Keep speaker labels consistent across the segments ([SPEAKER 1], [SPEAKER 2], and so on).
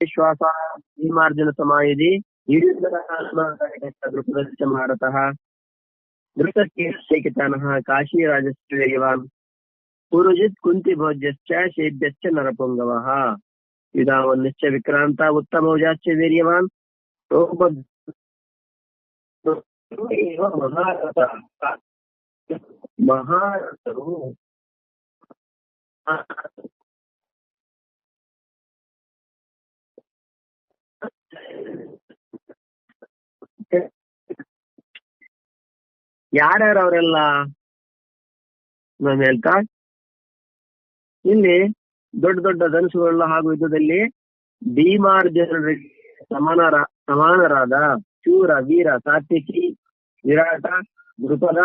[SPEAKER 1] ಶ್ವಾಸ ಭೀಮಾರ್ಜುನ ಸಮಾಯುಧಿ ದೃಪದಶ್ಚ ಮಾರತಃ ಧೃತಕೇತನಃ ಕಾಶೀರಾಜಶ್ಚ ಪುರುಜಿತ್ ಕುಂತಿ ಭೋಜ್ಯಶ್ಚ ಶೇದ್ಯಶ್ಚ ನರಪುಂಗವಃ ಯುಧಾವನ್ನಿಶ್ಚ ವಿಕ್ರಾಂತ ಉತ್ತಮೌಜಾಶ್ಚ ವೀರ್ಯವಾನ್ ಮಹಾರಥರು ಯಾರ್ಯಾರು ಅವರೆಲ್ಲ ನಾನು ಹೇಳ್ತಾ, ಇಲ್ಲಿ ದೊಡ್ಡ ದೊಡ್ಡ ಧನುಸುಗಳ ಹಾಗೂ ಯುದ್ಧದಲ್ಲಿ ಭೀಮಾರ್ಜುನರಿಗೆ ಸಮಾನರಾದ ಶೂರ ವೀರ ಸಾತ್ವಿಕಿ ವಿರಾಟ ದೃಪದ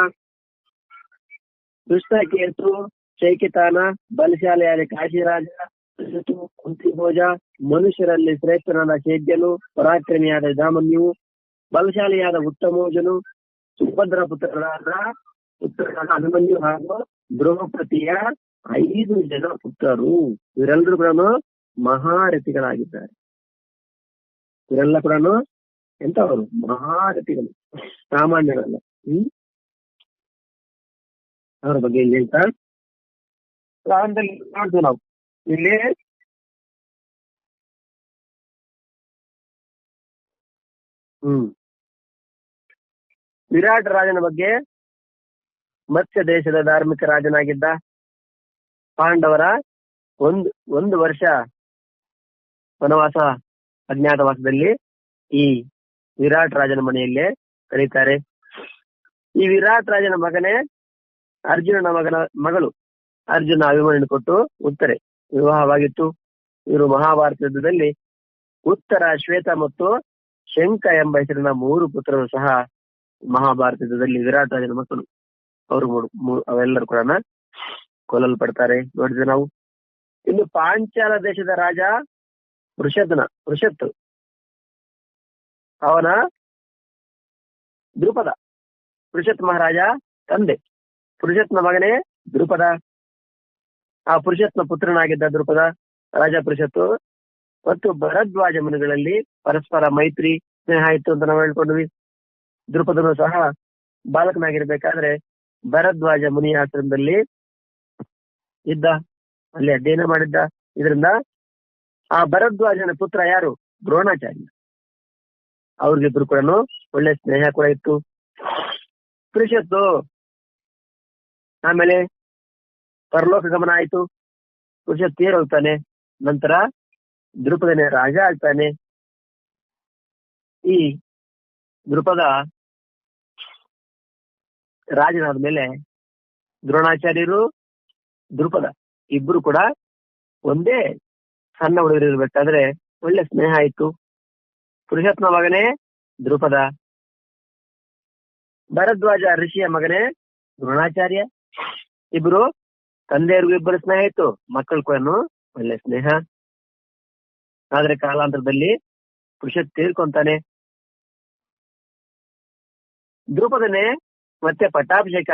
[SPEAKER 1] ಕೃಷ್ಣಕೇತು ಚೈಕಿತಾನ ಬಲಶಾಲಿಯಾದ ಕಾಶಿರಾಜ ಕುಂತಿಭೋಜ ಮನುಷ್ಯರಲ್ಲಿ ಶ್ರೇಷ್ಠನಾದ ಶೇದ್ಯನು ಪರಾಕ್ರಮಿಯಾದ ಯುಧಾಮನ್ಯು ಬಲಶಾಲಿಯಾದ ಉತ್ತಮೋಜನು ಸುಭದ್ರ ಪುತ್ರರಾದ ಅಭಿಮನ್ಯು ಹಾಗೂ ದ್ರೌಪದಿಯ 5 ಜನ ಪುತ್ರರು. ಇವರೆಲ್ಲರೂ ಕೂಡ ಮಹಾರಥಿಗಳಾಗಿದ್ದಾರೆ. ಇವರೆಲ್ಲ ಕೂಡ ಎಂತವರು ಮಹಾರಥಿಗಳು, ಸಾಮಾನ್ಯರಲ್ಲ. ಅವರ ಬಗ್ಗೆ ಇಲ್ಲಿ ಹೇಳ್ತಾ ನೋಡ್ತೀವಿ ನಾವು ಇಲ್ಲಿ ವಿರಾಟ್ ರಾಜನ ಬಗ್ಗೆ ಮತ್ಸ್ಯ ದೇಶದ ಧಾರ್ಮಿಕ ರಾಜನಾಗಿದ್ದ. ಪಾಂಡವರ ಒಂದು ವರ್ಷ ವನವಾಸ ಅಜ್ಞಾತವಾಸದಲ್ಲಿ ಈ ವಿರಾಟ್ ರಾಜನ ಮನೆಯಲ್ಲೇ ಕರೀತಾರೆ. ಈ ವಿರಾಟ್ ರಾಜನ ಮಗನೇ ಅರ್ಜುನನ ಮಗಳು. ಅರ್ಜುನ ಅಭಿಮನ್ಯು ಕೊಟ್ಟು ಉತ್ತರೆ ವಿವಾಹವಾಗಿತ್ತು. ಇವರು ಮಹಾಭಾರತ ಯುದ್ಧದಲ್ಲಿ ಉತ್ತರ, ಶ್ವೇತ ಮತ್ತು ಶಂಕ ಎಂಬ ಹೆಸರಿನ 3 ಪುತ್ರರು ಸಹ ಮಹಾಭಾರತ ಯುದ್ಧದಲ್ಲಿ ವಿರಾಟ್ ರಾಜನ ಮಕ್ಕಳು. ಅವರು ಅವೆಲ್ಲರೂ ಕೂಡ ಕೊಲ್ಲಲ್ಪಡ್ತಾರೆ. ನೋಡಿದ್ರೆ ನಾವು ಇನ್ನು ಪಾಂಚಾಲ ದೇಶದ ರಾಜ ವೃಷತ್, ಅವನ ದ್ರುಪದ, ಪುರುಷತ್ ಮಹಾರಾಜ ತಂದೆ, ಪುರುಷತ್ನ ಮಗನೇ ದ್ರುಪದ. ಆ ಪುರುಷತ್ನ ಪುತ್ರನಾಗಿದ್ದ ದ್ರುಪದ ರಾಜ ಪುರುಷತ್ತು ಮತ್ತು ಭರದ್ವಾಜ ಮುನಿಗಳಲ್ಲಿ ಪರಸ್ಪರ ಮೈತ್ರಿ ಸ್ನೇಹ ಇತ್ತು ಅಂತ ನಾವು ಹೇಳ್ಕೊಂಡ್ವಿ. ದ್ರುಪದನು ಸಹ ಬಾಲಕನಾಗಿರ್ಬೇಕಾದ್ರೆ ಭರದ್ವಾಜ ಮುನಿ ಆಶ್ರಮದಲ್ಲಿ ಇದ್ದ, ಅಲ್ಲಿ ಅಧ್ಯಯನ ಮಾಡಿದ್ದ. ಇದರಿಂದ ಆ ಭರದ್ವಾಜನ ಪುತ್ರ ಯಾರು? ದ್ರೋಣಾಚಾರ್ಯ. ಅವ್ರಿಗಿಬ್ರು ಕೂಡ ಒಳ್ಳೆ ಸ್ನೇಹ ಕೂಡ ಇತ್ತು. ಪುರುಷತ್ತು ಆಮೇಲೆ ಪರಲೋಕ ಗಮನ ಆಯ್ತು. ಪುರುಷತ್ ತೀರೋಗ್ತಾನೆ. ನಂತರ ದ್ರುಪದನೇ ರಾಜ ಆಗ್ತಾನೆ. ಈ ದ್ರುಪದ ರಾಜನಾದ ಮೇಲೆ ದ್ರೋಣಾಚಾರ್ಯರು, ದ್ರುಪದ ಇಬ್ರು ಕೂಡ ಒಂದೇ ಸಣ್ಣ ಹುಡುಗರಿರ್ಬೇಕಾದ್ರೆ ಒಳ್ಳೆ ಸ್ನೇಹ ಆಯ್ತು. ಪುರುಷತ್ನ ಮಗನೇ ದ್ರುಪದ, ಭರದ್ವಾಜ ಋಷಿಯ ಮಗನೇ ದ್ರೋಣಾಚಾರ್ಯ. ಇಬ್ರು ತಂದೆಯರಿಗೂ ಇಬ್ಬರು ಸ್ನೇಹ ಇತ್ತು, ಮಕ್ಕಳು ಕೂಡ ಒಳ್ಳೆ ಸ್ನೇಹ. ಆದ್ರೆ ಕಾಲಾಂತರದಲ್ಲಿ ಪುರುಷತ್ ತೀರ್ಕೊಂತಾನೆ. ದ್ರುಪದನೇ ಮತ್ತೆ ಪಟ್ಟಾಭಿಷೇಕ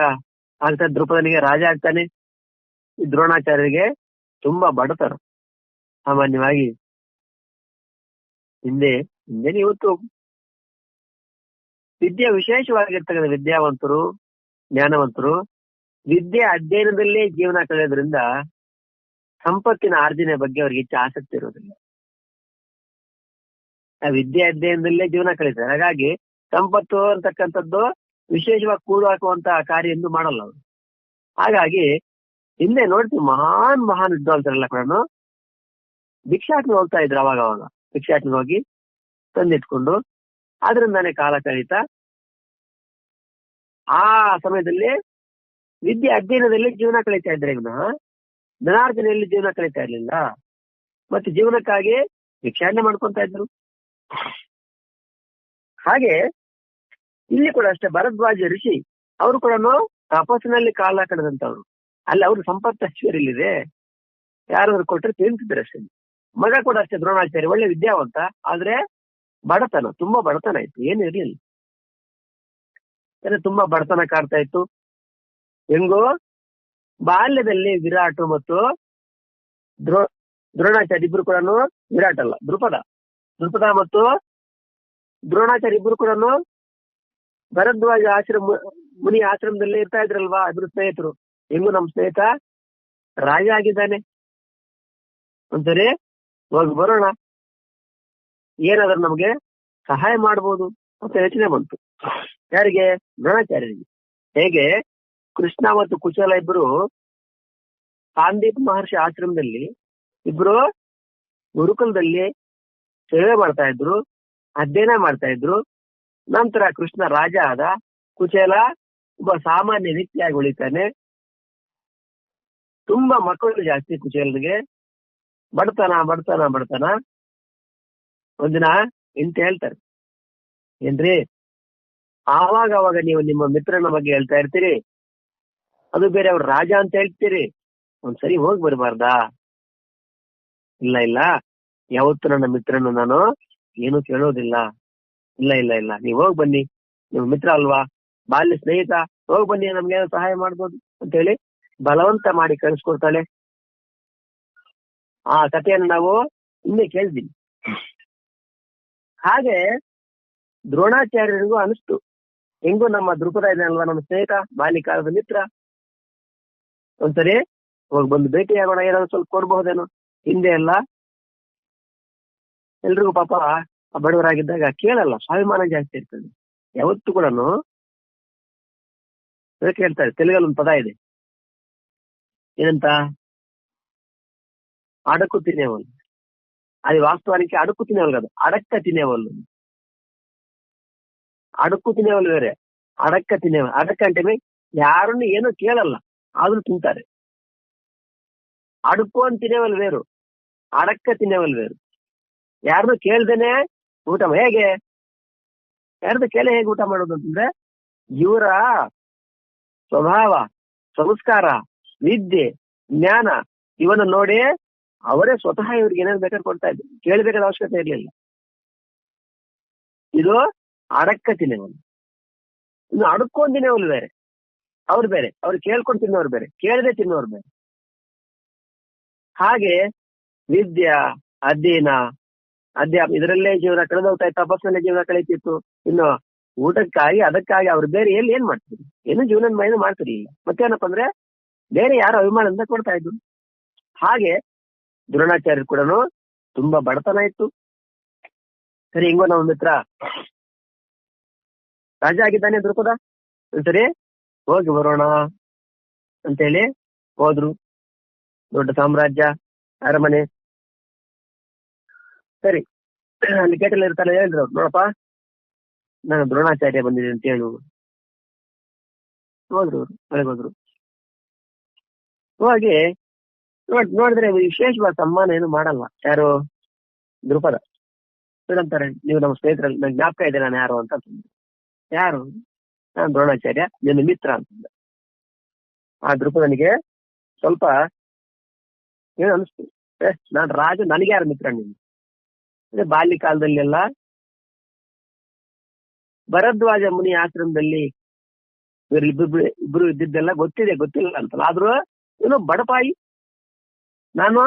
[SPEAKER 1] ಆಗ್ತಾನೆ, ದ್ರುಪದನಿಗೆ ರಾಜ ಆಗ್ತಾನೆ. ಈ ದ್ರೋಣಾಚಾರ್ಯರಿಗೆ ತುಂಬಾ ಬಡತನ. ಸಾಮಾನ್ಯವಾಗಿ ಹಿಂದೆ ಇವತ್ತು ವಿದ್ಯೆ ವಿಶೇಷವಾಗಿರ್ತಕ್ಕಂಥ ವಿದ್ಯಾವಂತರು, ಜ್ಞಾನವಂತರು ವಿದ್ಯೆ ಅಧ್ಯಯನದಲ್ಲೇ ಜೀವನ ಕಳೆಯೋದ್ರಿಂದ ಸಂಪತ್ತಿನ ಆರ್ಜನೆ ಬಗ್ಗೆ ಅವ್ರಿಗೆ ಹೆಚ್ಚು ಆಸಕ್ತಿ ಇರೋದಿಲ್ಲ. ಆ ವಿದ್ಯೆ ಅಧ್ಯಯನದಲ್ಲೇ ಜೀವನ ಕಳೀತಾರೆ. ಹಾಗಾಗಿ ಸಂಪತ್ತು ಅಂತಕ್ಕಂಥದ್ದು ವಿಶೇಷವಾಗಿ ಕೂಡು ಹಾಕುವಂತ ಕಾರ್ಯ ಎಂದು ಮಾಡಲ್ಲ ಅವರು. ಹಾಗಾಗಿ ಹಿಂದೆ ನೋಡ್ತೀವಿ ಮಹಾನ್ ವಿದ್ವಾಂಸರೆಲ್ಲ ಕೂಡ ಭಿಕ್ಷಾಟನೆ ಹೋಗ್ತಾ ಇದ್ರು. ಅವಾಗ ಭಿಕ್ಷಾಟನೆ ಹೋಗಿ ತಂದಿಟ್ಕೊಂಡು ಅದರಿಂದಾನೇ ಕಾಲ ಕಳೀತಾ ಆ ಸಮಯದಲ್ಲಿ ವಿದ್ಯೆ ಅಧ್ಯಯನದಲ್ಲಿ ಜೀವನ ಕಳೀತಾ ಇದ್ರೆ ಧನಾರ್ಜನೆಯಲ್ಲಿ ಜೀವನ ಕಳೀತಾ ಇರ್ಲಿಲ್ಲ. ಮತ್ತೆ ಜೀವನಕ್ಕಾಗಿ ಭಿಕ್ಷಾಟನೆ ಮಾಡ್ಕೊಂತ ಇದ್ರು. ಹಾಗೆ ಇಲ್ಲಿ ಕೂಡ ಅಷ್ಟೇ ಭರದ್ವಾಜ ಋಷಿ ಅವರು ಕೂಡ ತಪಸ್ಸಿನಲ್ಲಿ ಕಾಲ ಕಳೆದಂತವ್ರು. ಅಲ್ಲಿ ಅವ್ರ ಸಂಪತ್ತು ಐಶ್ವರ್ಯಲ್ಲಿದೆ, ಯಾರಾದ್ರೂ ಕೊಟ್ಟರೆ ತಿಂತಿದ್ರು ಅಷ್ಟೇ. ಮಗ ಕೂಡ ಅಷ್ಟೇ ದ್ರೋಣಾಚಾರ್ಯ, ಒಳ್ಳೆ ವಿದ್ಯಾವಂತ, ಆದ್ರೆ ಬಡತನ, ತುಂಬಾ ಬಡತನ ಇತ್ತು, ಏನು ಇರ್ಲಿಲ್ಲ. ತುಂಬಾ ಬಡತನ ಕಾಡ್ತಾ ಇತ್ತು. ಹೆಂಗೋ ಬಾಲ್ಯದಲ್ಲಿ ವಿರಾಟ್ ಮತ್ತು ದ್ರೋಣಾಚಾರ್ಯ ಇಬ್ರು ಕೂಡ, ವಿರಾಟ್ ಅಲ್ಲ ದ್ರುಪದ ದೃಪದ ಮತ್ತು ದ್ರೋಣಾಚಾರ್ಯ ಇಬ್ರು ಕೂಡ ಭರದ್ವಾಜ ಮುನಿ ಆಶ್ರಮದಲ್ಲಿ ಇರ್ತಾ ಇದ್ರಲ್ವಾ, ಇಬ್ರು ಸ್ನೇಹಿತರು. ಹೆಂಗು ನಮ್ ಸ್ನೇಹಿತ ರಾಜ ಆಗಿದ್ದಾನೆ, ಒಂದ್ಸರಿ ಹೋಗಿ ಬರೋಣ, ಏನಾದ್ರೂ ನಮ್ಗೆ ಸಹಾಯ ಮಾಡ್ಬೋದು ಅಂತ ಯೋಚನೆ ಬಂತು. ಯಾರಿಗೆ? ದ್ರೋಣಾಚಾರ್ಯರಿಗೆ. ಹೇಗೆ ಕೃಷ್ಣ ಮತ್ತು ಕುಚೇಲ ಇಬ್ರು ಸಾಂದೀಪ್ ಮಹರ್ಷಿ ಆಶ್ರಮದಲ್ಲಿ ಇಬ್ರು ಗುರುಕುಲದಲ್ಲಿ ಸೇವೆ ಮಾಡ್ತಾ ಇದ್ರು, ಅಧ್ಯಯನ ಮಾಡ್ತಾ ಇದ್ರು. ನಂತರ ಕೃಷ್ಣ ರಾಜ ಆದ, ಕುಚೇಲ ಒಬ್ಬ ಸಾಮಾನ್ಯ ವ್ಯಕ್ತಿಯಾಗಿ ಉಳಿತಾನೆ. ತುಂಬಾ ಮಕ್ಕಳು ಜಾಸ್ತಿ ಕುಚೇಲನಿಗೆ. ಬಡತನ. ಒಂದಿನ ಇಂತ ಹೇಳ್ತಾರೆ, ಏನ್ರಿ ಆವಾಗ ನೀವು ನಿಮ್ಮ ಮಿತ್ರನ ಬಗ್ಗೆ ಹೇಳ್ತಾ ಇರ್ತೀರಿ, ಅದು ಬೇರೆ ಅವ್ರ ರಾಜ ಅಂತ ಹೇಳ್ತೀರಿ, ಒಂದ್ಸರಿ ಹೋಗಿ ಬರ್ಬಾರ್ದಾ? ಇಲ್ಲ, ಯಾವತ್ತು ನನ್ನ ಮಿತ್ರನ ನಾನು ಏನು ಕೇಳೋದಿಲ್ಲ. ಇಲ್ಲ ನೀವು ಹೋಗಿ ಬನ್ನಿ, ನಿಮ್ಮ ಮಿತ್ರ ಅಲ್ವಾ, ಬಾಲ್ಯ ಸ್ನೇಹಿತ, ಹೋಗಿ ಬನ್ನಿ, ನಮ್ಗೆ ಸಹಾಯ ಮಾಡ್ಬೋದು ಅಂತ ಹೇಳಿ ಬಲವಂತ ಮಾಡಿ ಕಳಿಸ್ಕೊಡ್ತಾಳೆ. ಆ ಕಥೆಯನ್ನು ನಾವು ಇನ್ನೇ ಕೇಳಿದೀವಿ. ಹಾಗೆ ದ್ರೋಣಾಚಾರ್ಯರಿಗೂ ಅನಿಸ್ತು, ಹೆಂಗು ನಮ್ಮ ದೃಪದ ಇದೆ ಅಲ್ವಾ, ನಮ್ಮ ಸ್ನೇಹಿತ, ಬಾಲ್ಯಕಾಲದ ಮಿತ್ರ, ಒಂದ್ಸರಿ ಹೋಗಿ ಬಂದು ಭೇಟಿ ಆಗೋಣ, ಏನಾದ್ರು ಸ್ವಲ್ಪ ಕೊಡ್ಬಹುದೇನೋ. ಹಿಂದೆ ಎಲ್ಲ ಎಲ್ರಿಗೂ ಪಾಪ ಬಡವರಾಗಿದ್ದಾಗ ಕೇಳಲ್ಲ, ಸ್ವಾಭಿಮಾನ ಜಾಸ್ತಿ ಇರ್ತದೆ. ಯಾವತ್ತು ಕೂಡ ಹೇಳ್ತಾರೆ, ತೆಲುಗಲ್ಲಿ ಒಂದು ಪದ ಇದೆ, ಏನಂತ, ಅಡಕು ತಿನ್ನೇವಲ್ಲು. అది వాస్తవానికి అడుక్కు తినేవాళ్ళు కాదు, అడక్క తినేవాళ్ళు. అడుక్కు తినేవాళ్ళు వేరే, అడక్క తినేవాళ్ళు. అడక్క అంటే ಯಾರನ್ನು ಏನೋ ಕೇಳಲ್ಲ, ಆದ್ರೂ ತಿಂತಾರೆ. ಅಡುಕು ಅಂತ ತಿನ್ನೇವಲ್ ಬೇರು, ಅಡಕ್ಕ ತಿನ್ನೇವಲ್ ಬೇರು. ಯಾರನ್ನು ಕೇಳ್ದೇನೆ ಊಟ ಹೇಗೆ, ಯಾರ್ದು ಕೇಳಿ ಹೇಗೆ ಊಟ ಮಾಡೋದು ಅಂತಂದ್ರೆ, ಇವರ ಸ್ವಭಾವ, ಸಂಸ್ಕಾರ, ವಿದ್ಯೆ, ಜ್ಞಾನ ಇವನ್ನ ನೋಡಿ ಅವರೇ ಸ್ವತಃ ಇವ್ರಿಗೆ ಏನೇನು ಬೇಕಾದ್ರೆ ಕೊಡ್ತಾ ಇದ್ರು, ಕೇಳಬೇಕಾದ ಅವಶ್ಯಕತೆ ಇರ್ಲಿಲ್ಲ. ಇದು ಅಡಕ್ಕ ತಿನ್ನೇವಲ್. ಇನ್ನು ಅಡುಕೊಂಡ್ ತಿನ್ನೇವಲ್ ಬೇರೆ, ಅವ್ರು ಬೇರೆ, ಅವ್ರು ಕೇಳ್ಕೊಂಡು ತಿನ್ನೋರು ಬೇರೆ, ಕೇಳದೆ ತಿನ್ನೋರು ಬೇರೆ. ಹಾಗೆ ವಿದ್ಯಾ, ಅಧ್ಯಯನ, ಅಧ್ಯಾಪನ ಇದರಲ್ಲೇ ಜೀವನ ಕಳೆದೋಗ್ತಾ ಇತ್ತು, ತಪಸ್ಸಲ್ಲೇ ಜೀವನ ಕಳೀತಿತ್ತು. ಇನ್ನು ಊಟಕ್ಕಾಗಿ ಅದಕ್ಕಾಗಿ ಅವ್ರು ಬೇರೆ ಎಲ್ಲಿ ಏನ್ ಮಾಡ್ತಿದ್ರು, ಏನು ಜೀವನದ ಮೈನು ಮಾಡ್ತಿರ್ಲಿಲ್ಲ. ಮತ್ತೇನಪ್ಪ ಅಂದ್ರೆ ಬೇರೆ ಯಾರು ಅಭಿಮಾನದಿಂದ ಕೊಡ್ತಾ ಇದ್ರು. ಹಾಗೆ ದ್ರೋಣಾಚಾರ್ಯರು ಕೂಡ ತುಂಬಾ ಬಡತನ ಇತ್ತು. ಸರಿ, ಹಿಂಗೋ ನಮ್ಮ ಮಿತ್ರ ರಾಜ ಆಗಿದ್ದಾನೆ ದೃಪದ, ಸರಿ ಹೋಗಿ ಬರೋಣ ಅಂತೇಳಿ ಹೋದ್ರು. ದೊಡ್ಡ ಸಾಮ್ರಾಜ್ಯ, ಅರಮನೆ. ಸರಿ, ಅಲ್ಲಿ ಗೇಟಲ್ಲಿ ಇರ್ತಾರೆ, ಹೇಳಿದ್ರು, ನೋಡಪ್ಪ ನಾನು ದ್ರೋಣಾಚಾರ್ಯ ಬಂದಿದೆ ಅಂತ ಹೇಳು. ಹೋದ್ರು, ಒಳಗೆ ಹೋದ್ರು. ಹೋಗಿ ನೋಡಿದ್ರೆ ವಿಶೇಷವಾದ ಸನ್ಮಾನ ಏನು ಮಾಡಲ್ಲ. ಯಾರು? ದೃಪದ. ಅಂತಾರೆ, ನೀವು ನಮ್ಮ ಸ್ನೇಹಿತರಲ್ಲಿ, ನಂಗೆ ಜ್ಞಾಪಕ ಇದೆ ನಾನು ಯಾರು ಅಂತ. ಯಾರು? ನಾನು ದ್ರೋಣಾಚಾರ್ಯ, ನಿನ್ನ ಮಿತ್ರ ಅಂತಂದ. ಆ ದೃಪದನಿಗೆ ಸ್ವಲ್ಪ ಏನು ಅನಿಸ್ತು, ನಾನು ರಾಜ, ನನಗೆ ಯಾರು ಮಿತ್ರ ನೀನು? ಬಾಲ್ಯ ಕಾಲದಲ್ಲೆಲ್ಲ ಭರದ್ವಾಜ ಮುನಿ ಆಶ್ರಮದಲ್ಲಿ ಇಬ್ರು ಇದ್ದಿದ್ದೆಲ್ಲ ಗೊತ್ತಿಲ್ಲ ಅಂತಲ್ಲ, ಆದ್ರೂ ಏನೋ ಬಡಪಾಯಿ, ನಾನು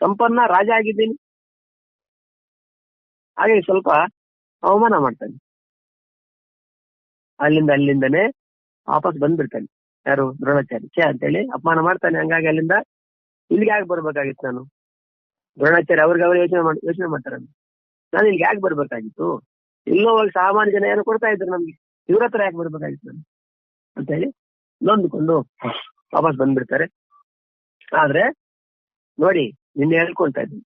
[SPEAKER 1] ಸಂಪನ್ನ ರಾಜ ಆಗಿದ್ದೀನಿ. ಹಾಗೆ ಸ್ವಲ್ಪ ಅವಮಾನ ಮಾಡ್ತಾನೆ. ಅಲ್ಲಿಂದನೇ ವಾಪಸ್ ಬಂದ್ಬಿಡ್ತಾನೆ. ಯಾರು? ದ್ರೋಣಾಚಾರ್ಯ. ಛೇ ಅಂತೇಳಿ ಅಪಮಾನ ಮಾಡ್ತಾನೆ. ಹಂಗಾಗಿ ಅಲ್ಲಿಂದ ಇಲ್ಲಿಗೆ ಯಾಕೆ ಬರ್ಬೇಕಾಗಿತ್ತು ನಾನು? ದ್ರೋಣಾಚಾರ್ಯ ಅವ್ರಿಗೆ ಯೋಚನೆ ಮಾಡ್ತಾರೆ, ನಾನು ಇಲ್ಲಿಗೆ ಯಾಕೆ ಬರ್ಬೇಕಾಗಿತ್ತು? ಇಲ್ಲೋ ಹೋಗಿ ಸಾಮಾನ್ಯ ಜನ ಏನೋ ಕೊಡ್ತಾ ಇದ್ರು ನಮ್ಗೆ, ಇವ್ರ ಹತ್ರ ಯಾಕೆ ಬರ್ಬೇಕಾಗಿತ್ತು ನಾನು ಅಂತೇಳಿ ನೊಂದ್ಕೊಂಡು ವಾಪಸ್ ಬಂದ್ಬಿಡ್ತಾರೆ. ಆದ್ರೆ ನೋಡಿ, ನಿನ್ನೆ ಹೇಳ್ಕೊಳ್ತಾ ಇದ್ದೀನಿ,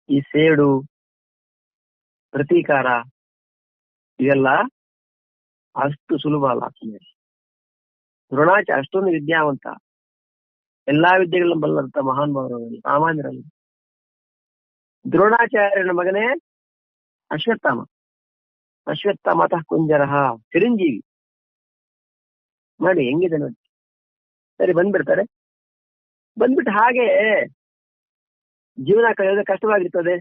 [SPEAKER 1] ಈ ಸೇಡು, ಪ್ರತೀಕಾರ ಇವೆಲ್ಲ ಅಷ್ಟು ಸುಲಭ ಅಲ್ಲ. ದ್ರೋಣಾಚಾರ್ಯ ಅಷ್ಟೊಂದು ವಿದ್ಯಾವಂತ, ಎಲ್ಲಾ ವಿದ್ಯೆಗಳನ್ನು ಬಲ್ಲಂತ ಮಹಾನ್ ಭಾವರಲ್ಲಿ, ಸಾಮಾನ್ಯರಲ್ಲಿ. ದ್ರೋಣಾಚಾರ್ಯನ ಮಗನೇ ಅಶ್ವತ್ಥಾಮತಃ ಕುಂಜರಃ, ಚಿರಂಜೀವಿ. ಮಾಡಿ ಹೆಂಗಿದೆ ನೋಡಿ. ಸರಿ, ಬಂದ್ಬಿಡ್ತಾರೆ. ಬಂದ್ಬಿಟ್ಟು ಹಾಗೆ ಜೀವನ ಕಳೆಯೋದೇ ಕಷ್ಟವಾಗಿರ್ತದೆ.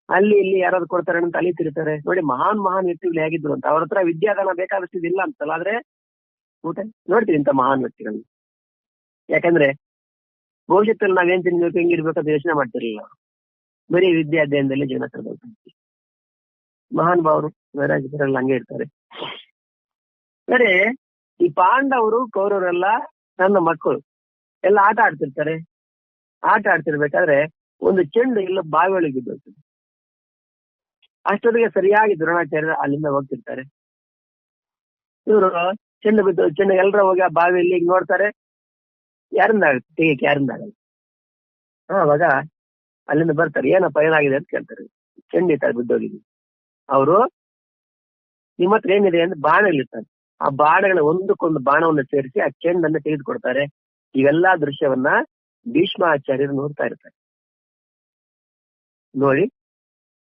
[SPEAKER 1] ಅಲ್ಲಿ ಇಲ್ಲಿ ಯಾರಾದ್ರು ಕೊಡ್ತಾರೆ ಅಂತ ಅಲಿತಿರ್ತಾರೆ. ನೋಡಿ, ಮಹಾನ್ ವ್ಯಕ್ತಿಗಳು ಹೇಗಿದ್ರು ಅಂತ. ಅವ್ರ ಹತ್ರ ವಿದ್ಯಾದಾನ ಬೇಕಾದಷ್ಟು ಇಲ್ಲ ಅಂತಲ್ಲ, ಆದ್ರೆ ಊಟ ನೋಡ್ತೀವಿ ಇಂಥ ಮಹಾನ್ ವ್ಯಕ್ತಿಗಳನ್ನ. ಯಾಕಂದ್ರೆ ಭವಿಷ್ಯತ್ತಲ್ಲಿ ನಾವೇನ್ ತಿನ್ಬೇಕು, ಹೆಂಗಿರ್ಬೇಕು ಅಂತ ಯೋಚನೆ ಮಾಡ್ತಿರ್ಲಿಲ್ಲ. ಬರೀ ವಿದ್ಯಾಧ್ಯಯನದಲ್ಲಿ ಜೀವನ ಕಳೆದೋಗ್ತಾರೆ. ಮಹಾನ್ ಭಾವರು ವೈರಾಗ್ಯರೆಲ್ಲ ಹಂಗೆ ಇರ್ತಾರೆ. ಸರಿ, ಈ ಪಾಂಡವರು ಕೌರವರೆಲ್ಲ ನನ್ನ ಮಕ್ಕಳು ಎಲ್ಲ ಆಟ ಆಡ್ತಿರ್ತಾರೆ. ಆಟ ಆಡ್ತಿರ್ಬೇಕಾದ್ರೆ ಒಂದು ಚೆಂಡು ಇಲ್ಲ ಬಾವಿ ಒಳಗೆ ಬಿದ್ದೋಗ್ತದೆ. ಅಷ್ಟೊತ್ತಿಗೆ ಸರಿಯಾಗಿ ದ್ರೋಣಾಚಾರ್ಯರು ಅಲ್ಲಿಂದ ಹೋಗ್ತಿರ್ತಾರೆ. ಇವರು ಚೆಂಡು ಎಲ್ಲರ ಹೋಗಿ ಆ ಬಾವಿಯಲ್ಲಿ ಈಗ ನೋಡ್ತಾರೆ, ಯಾರಿಂದ ಆಗುತ್ತೆ ತೆಗಿಯಕ್ಕೆ, ಯಾರಿಂದ ಆಗಲ್ಲ. ಅವಾಗ ಅಲ್ಲಿಂದ ಬರ್ತಾರೆ, ಏನಪ್ಪ ಏನಾಗಿದೆ ಅಂತ ಕೇಳ್ತಾರೆ. ಚೆಂಡು ಈ ತರ ಬಿದ್ದೋಗಿದ್ವಿ. ಅವರು ನಿಮ್ಮ ಹತ್ರ ಏನಿದೆ ಅಂದ್ರೆ ಬಾಣಗಳಿರ್ತಾರೆ, ಆ ಬಾಣಗಳ ಒಂದಕ್ಕೊಂದು ಬಾಣವನ್ನು ಸೇರಿಸಿ ಆ ಚೆಂಡನ್ನು ತೆಗೆದುಕೊಡ್ತಾರೆ. ಇವೆಲ್ಲಾ ದೃಶ್ಯವನ್ನ ಭೀಷ್ಮಾಚಾರ್ಯರು ನೋಡ್ತಾ ಇರ್ತಾರೆ. ನೋಡಿ,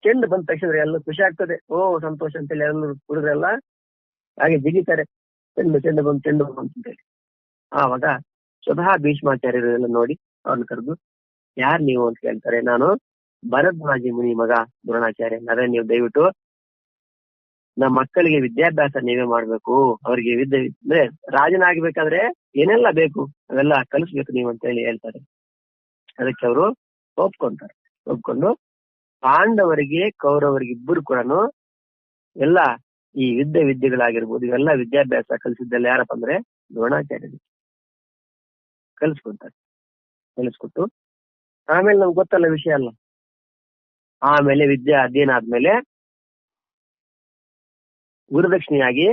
[SPEAKER 1] ಚೆಂಡು ಬಂದ ತಕ್ಷಣ ಎಲ್ಲ ಖುಷಿ ಆಗ್ತದೆ, ಓ ಸಂತೋಷ ಅಂತೇಳಿ ಎಲ್ಲ ಹುಡುಗರೆಲ್ಲ ಹಾಗೆ ಜಿಗಿತಾರೆ, ಚೆಂಡು ಬಂತು ಅಂತೇಳಿ. ಆವಾಗ ಸ್ವತಃ ಭೀಷ್ಮಾಚಾರ್ಯರು ಎಲ್ಲ ನೋಡಿ ಅವ್ರನ್ನ ಕರೆದು, ಯಾರು ನೀವು ಅಂತ ಕೇಳ್ತಾರೆ. ನಾನು ಭರದ್ವಾಜಿ ಮುನಿ ಮಗ ದ್ರೋಣಾಚಾರ್ಯ. ಅದೇ ನೀವು ದಯವಿಟ್ಟು ನಮ್ಮ ಮಕ್ಕಳಿಗೆ ವಿದ್ಯಾಭ್ಯಾಸ ನೀವೇ ಮಾಡ್ಬೇಕು, ಅವ್ರಿಗೆ ವಿದ್ಯೆ ಅಂದ್ರೆ ರಾಜನಾಗ್ಬೇಕಾದ್ರೆ ಏನೆಲ್ಲ ಬೇಕು ಅವೆಲ್ಲ ಕಲಿಸ್ಬೇಕು ನೀವು ಅಂತ ಹೇಳಿ ಹೇಳ್ತಾರೆ. ಅದಕ್ಕೆ ಅವರು ಒಪ್ಕೊಂಡು ಪಾಂಡವರಿಗೆ ಕೌರವರಿಗೆ ಇಬ್ಬರು ಕೂಡ ಎಲ್ಲ ಈ ವಿದ್ಯೆಗಳಾಗಿರ್ಬೋದು ಇವೆಲ್ಲ ವಿದ್ಯಾಭ್ಯಾಸ ಕಲಿಸಿದ್ದೆಲ್ಲ ಯಾರಪ್ಪ ಅಂದ್ರೆ ದ್ರೋಣಾಚಾರ್ಯರು ಕಲಿಸ್ಕೊಟ್ಟು ಆಮೇಲೆ ನಮ್ಗೆ ಗೊತ್ತಲ್ಲ ವಿಷಯ ಅಲ್ಲ. ಆಮೇಲೆ ವಿದ್ಯಾ ಅಧ್ಯಯನ ಆದ್ಮೇಲೆ ಗುರುದಕ್ಷಿಣೆಯಾಗಿ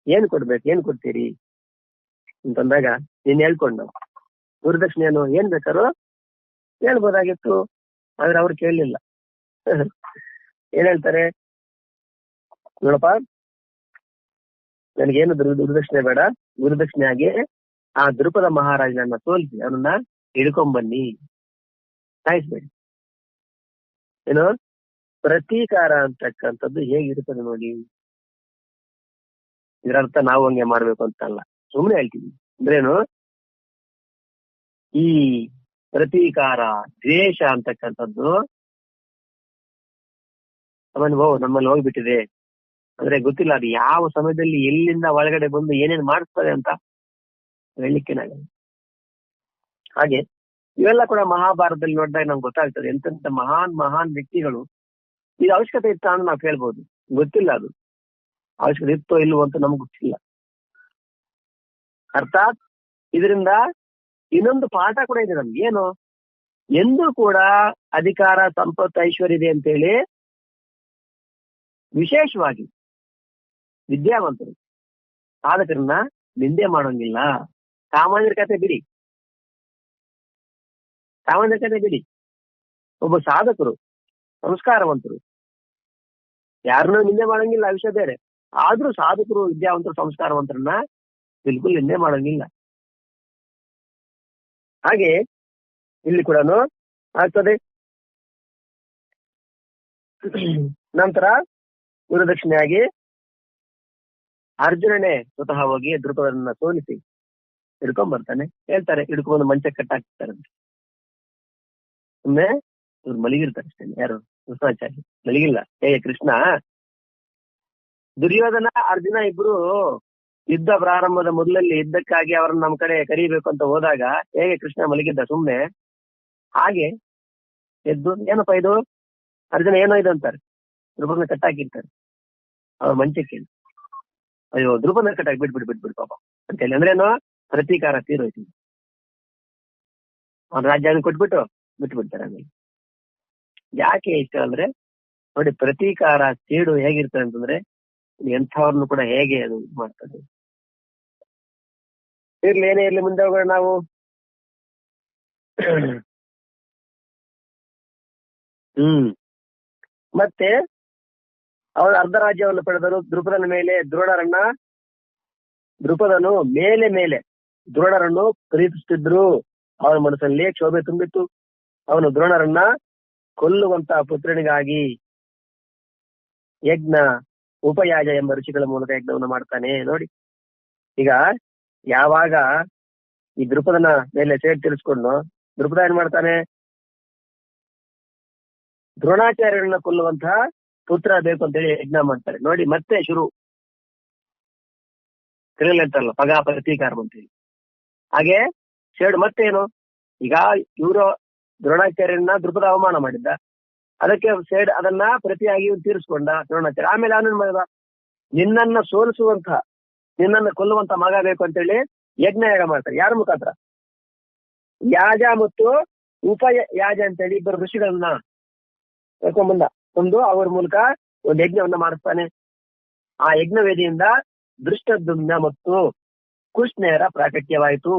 [SPEAKER 1] ಏನ್ ಕೊಡ್ತೀರಿ ಅಂತಂದಾಗ ನೀನ್ ಹೇಳ್ಕೊಂಡು ಗುರುದಕ್ಷಿಣೆಯನ್ನು ಏನ್ ಬೇಕಾದ್ರೂ ಹೇಳ್ಬೋದಾಗಿತ್ತು. ಆದ್ರೆ ಅವ್ರು ಕೇಳಲಿಲ್ಲ. ಏನ್ ಹೇಳ್ತಾರೆ, ನೋಡಪ್ಪ ನನಗೇನು ಗುರುದಕ್ಷಿಣೆ ಬೇಡ, ಗುರುದಕ್ಷಿಣೆಯಾಗಿ ಆ ದ್ರುಪದ ಮಹಾರಾಜನನ್ನ ಸೋಲಿಸಿ ಅವನನ್ನ ಹಿಡ್ಕೊಂಬನ್ನಿ, ಸಾಯಿಸ್ಬೇಡಿ. ಏನು ಪ್ರತೀಕಾರ ಅಂತಕ್ಕಂಥದ್ದು ಹೇಗಿರ್ತದೆ ನೋಡಿ. ಇದರರ್ಥ ನಾವು ಹಂಗೆ ಮಾಡ್ಬೇಕು ಅಂತಲ್ಲ, ಸುಮ್ಮನೆ ಹೇಳ್ತೀವಿ. ಅಂದ್ರೇನು, ಈ ಪ್ರತೀಕಾರ ದ್ವೇಷ ಅಂತಕ್ಕಂಥದ್ದು ನಮ್ಮಲ್ಲಿ ಹೋಗ್ಬಿಟ್ಟಿದೆ. ಅಂದ್ರೆ ಗೊತ್ತಿಲ್ಲ ಅದು ಯಾವ ಸಮಯದಲ್ಲಿ ಎಲ್ಲಿಂದ ಒಳಗಡೆ ಬಂದು ಏನೇನು ಮಾಡಿಸ್ತದೆ ಅಂತ ಹೇಳಲಿಕ್ಕೇನಾಗಲ್ಲ. ಹಾಗೆ ಇವೆಲ್ಲ ಕೂಡ ಮಹಾಭಾರತದಲ್ಲಿ ನೋಡಿದಾಗ ನಮ್ಗೆ ಗೊತ್ತಾಗ್ತದೆ ಎಂತೆಂತ ಮಹಾನ್ ವ್ಯಕ್ತಿಗಳು ಇದು ಅವಶ್ಯಕತೆ ಇತ್ತ ಅಂತ ನಾವು ಕೇಳ್ಬೋದು. ಗೊತ್ತಿಲ್ಲ, ಅದು ಅವಶ್ಯಕತೆ ಇತ್ತೋ ಇಲ್ವೋ ಅಂತ ನಮ್ಗೆ ಗೊತ್ತಿಲ್ಲ. ಅರ್ಥಾತ್ ಇದರಿಂದ ಇನ್ನೊಂದು ಪಾಠ ಕೂಡ ಇದೆ ನಮ್ಗೆ. ಏನು, ಎಂದೂ ಕೂಡ ಅಧಿಕಾರ ಸಂಪತ್ತು ಐಶ್ವರ್ಯ ಇದೆ ಅಂತೇಳಿ ವಿಶೇಷವಾಗಿ ವಿದ್ಯಾವಂತರು ಸಾಧಕರನ್ನ ನಿಂದೆ ಮಾಡೋಂಗಿಲ್ಲ. ಸಾಮಾನ್ಯರ ಕತೆ ಬಿಡಿ, ಒಬ್ಬ ಸಾಧಕರು ಸಂಸ್ಕಾರವಂತರು ಯಾರನ್ನೂ ನಿಂದೆ ಮಾಡಂಗಿಲ್ಲ, ವಿಷಯ ಬೇರೆ. ಆದ್ರೂ ಸಾಧಕರು ವಿದ್ಯಾವಂತರು ಸಂಸ್ಕಾರವಂತರನ್ನ ಬಿಲ್ಕುಲ್ ನಿಂದೆ ಮಾಡಂಗಿಲ್ಲ. ಹಾಗೆ ಇಲ್ಲಿ ಕೂಡ ಆಗ್ತದೆ. ನಂತರ ಗುರುದಕ್ಷಿಣೆಯಾಗಿ ಅರ್ಜುನನೇ ಸ್ವತಃ ಹೋಗಿ ದ್ರುಪದನ್ನ ಸೋಲಿಸಿ ಹಿಡ್ಕೊಂಡ್ ಬರ್ತಾನೆ. ಹೇಳ್ತಾರೆ, ಹಿಡ್ಕೊಂಡು ಮಂಚ ಕಟ್ಟಾಕ್ತಾರೆ. ಸುಮ್ಮನೆ ಇವ್ರು ಮಲಗಿರ್ತಾರೆ ಅಷ್ಟೇ. ಯಾರು ಕೃಷ್ಣಾಚಾರ್ಯ ಮಲಗಿಲ್ಲ. ಕೃಷ್ಣ, ದುರ್ಯೋಧನ ಅರ್ಜುನ ಇಬ್ರು ಯುದ್ಧ ಪ್ರಾರಂಭದ ಮೊದಲಲ್ಲಿ ಯುದ್ಧಕ್ಕಾಗಿ ಅವರನ್ನ ನಮ್ಮ ಕಡೆ ಕರೀಬೇಕು ಅಂತ ಹೋದಾಗ ಹೇಗೆ ಕೃಷ್ಣ ಮಲಗಿದ್ದ ಸುಮ್ನೆ. ಹಾಗೆ ಎದ್ದು, ಏನಪ್ಪಾ ಇದು ಅರ್ಜುನ ಏನೋ ಇದು ಅಂತಾರೆ. ದ್ರುಪದನ ಕಟ್ಟಾಕಿರ್ತಾರೆ ಅವ್ರ ಮಂಚಕ್ಕೆ. ಅಯ್ಯೋ ದ್ರುಪದನ ಕಟ್ಟಾಕಿ ಬಿಟ್ಬಿಡು ಪಾಪ ಅಂತ ಹೇಳಿ. ಅಂದ್ರೇನೋ ಪ್ರತೀಕಾರ ತೀರೋಯ್ತು. ಅವ್ನ ರಾಜ್ಯ ಕೊಟ್ಬಿಟ್ಟು ಬಿಟ್ಬಿಡ್ತಾರೆ. ಆಮೇಲೆ ಯಾಕೆ ಇಷ್ಟ ಅಂದ್ರೆ ನೋಡಿ, ಪ್ರತೀಕಾರ ಸೇಡು ಹೇಗಿರ್ತದೆ ಅಂತಂದ್ರೆ ಎಂಥವ್ರನ್ನು ಕೂಡ ಹೇಗೆ ಅದು ಮಾಡ್ತದೆ. ಏನೇ ಇರ್ಲಿ ಮುಂದೆ ಹೋಗೋಣ ನಾವು. ಮತ್ತೆ ಅವರ ಅರ್ಧ ರಾಜ್ಯವನ್ನು ಪಡೆದರು. ದ್ರುಪದನು ಮೇಲೆ ದ್ರೋಣರನ್ನು ಪ್ರೀತಿಸುತ್ತಿದ್ರು. ಅವನ ಮನಸ್ಸಲ್ಲಿ ಕ್ಷೋಭೆ ತುಂಬಿತ್ತು. ಅವನು ದ್ರೋಣರನ್ನ ಕೊಲ್ಲುವಂತ ಪುತ್ರನಿಗಾಗಿ ಯಜ್ಞ ಉಪಯಾಜ ಎಂಬ ಋಷಿಗಳ ಮೂಲಕ ಯಜ್ಞವನ್ನು ಮಾಡ್ತಾನೆ. ನೋಡಿ, ಈಗ ಯಾವಾಗ ಈ ದ್ರುಪದನ ಮೇಲೆ ಸೇಡ್ ತೀರಿಸ್ಕೊಂಡು ದ್ರುಪದ ಏನ್ ಮಾಡ್ತಾನೆ, ದ್ರೋಣಾಚಾರ್ಯರನ್ನ ಕೊಲ್ಲುವಂತಹ ಪುತ್ರ ಬೇಕು ಅಂತೇಳಿ ಯಜ್ಞ ಮಾಡ್ತಾರೆ. ನೋಡಿ, ಮತ್ತೆ ಶುರು ಅಂತಾರಲ್ಲ ಪಗ ಪ್ರತೀಕಾರ ಅಂತೇಳಿ. ಹಾಗೆ ಸೇಡು ಮತ್ತೇನು, ಈಗ ಇವರು ದ್ರೋಣಾಚಾರ್ಯರನ್ನ ದ್ರುಪದ ಅವಮಾನ ಮಾಡಿದ್ದ, ಅದಕ್ಕೆ ಅದನ್ನ ಪ್ರತಿಯಾಗಿ ತೀರಿಸ್ಕೊಂಡ ದ್ರೋಣಾಚಾರ್ಯ. ಆಮೇಲೆ ಅವನೇನ್ ಮಾಡಿದ, ನಿನ್ನನ್ನ ಸೋಲಿಸುವಂತ, ನಿನ್ನನ್ನ ಕೊಲ್ಲುವಂತ ಮಗ ಬೇಕು ಅಂತೇಳಿ ಯಜ್ಞಯಾಗ ಮಾಡ್ತಾರೆ. ಯಾರ ಮುಖಾಂತರ? ಯಾಜ ಮತ್ತು ಉಪಯಾಜ ಅಂತೇಳಿ ಇಬ್ಬರು ಋಷಿಗಳನ್ನ ಕರ್ಕೊಂಡ್ಬಂದ. ಅವ್ರ ಮೂಲಕ ಒಂದು ಯಜ್ಞವನ್ನ ಮಾಡಿಸ್ತಾನೆ. ಆ ಯಜ್ಞ ವೇದಿಯಿಂದ ದೃಷ್ಟದ್ಯುಮ್ನ ಮತ್ತು ಕೃಷ್ಣೆಯರ ಪ್ರಾಕಟ್ಯವಾಯಿತು.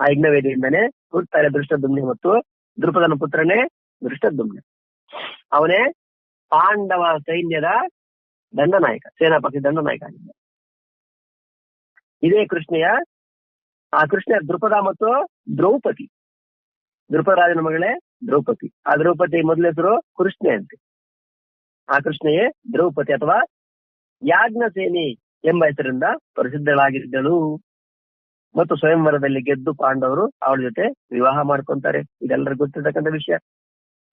[SPEAKER 1] ಆ ಯಜ್ಞ ವೇದಿಯಿಂದನೇ ಹುಡ್ತಾರೆ ದೃಷ್ಟದ್ಯುಮ್ನ ಮತ್ತು ದೃಪದನ ಪುತ್ರನೇ ದೃಷ್ಟದ್ಯುಮ್ನ. ಅವನೇ ಪಾಂಡವ ಸೈನ್ಯದ ದಂಡನಾಯಕ, ಸೇನಾಪತಿ ದಂಡನಾಯಕ ಆಗಿದ್ದ. ಇದೇ ಆ ಕೃಷ್ಣ ದೃಪದ ಮತ್ತು ದ್ರೌಪದಿ, ದೃಪದರಾಜನ ಮಗಳೇ ದ್ರೌಪದಿ. ಆ ದ್ರೌಪದಿ ಮೊದಲ ಹೆಸರು ಕೃಷ್ಣೆ ಅಂತೆ. ಆ ಕೃಷ್ಣೆಯೇ ದ್ರೌಪದಿ ಅಥವಾ ಯಾಜ್ಞಸೇನಿ ಎಂಬ ಹೆಸರಿಂದ ಪ್ರಸಿದ್ಧಳಾಗಿದ್ದಳು. ಮತ್ತು ಸ್ವಯಂವರದಲ್ಲಿ ಗೆದ್ದು ಪಾಂಡವರು ಅವಳ ಜೊತೆ ವಿವಾಹ ಮಾಡ್ಕೊಂತಾರೆ. ಇದೆಲ್ಲರಿಗೂ ಗೊತ್ತಿರ್ತಕ್ಕಂಥ ವಿಷಯ.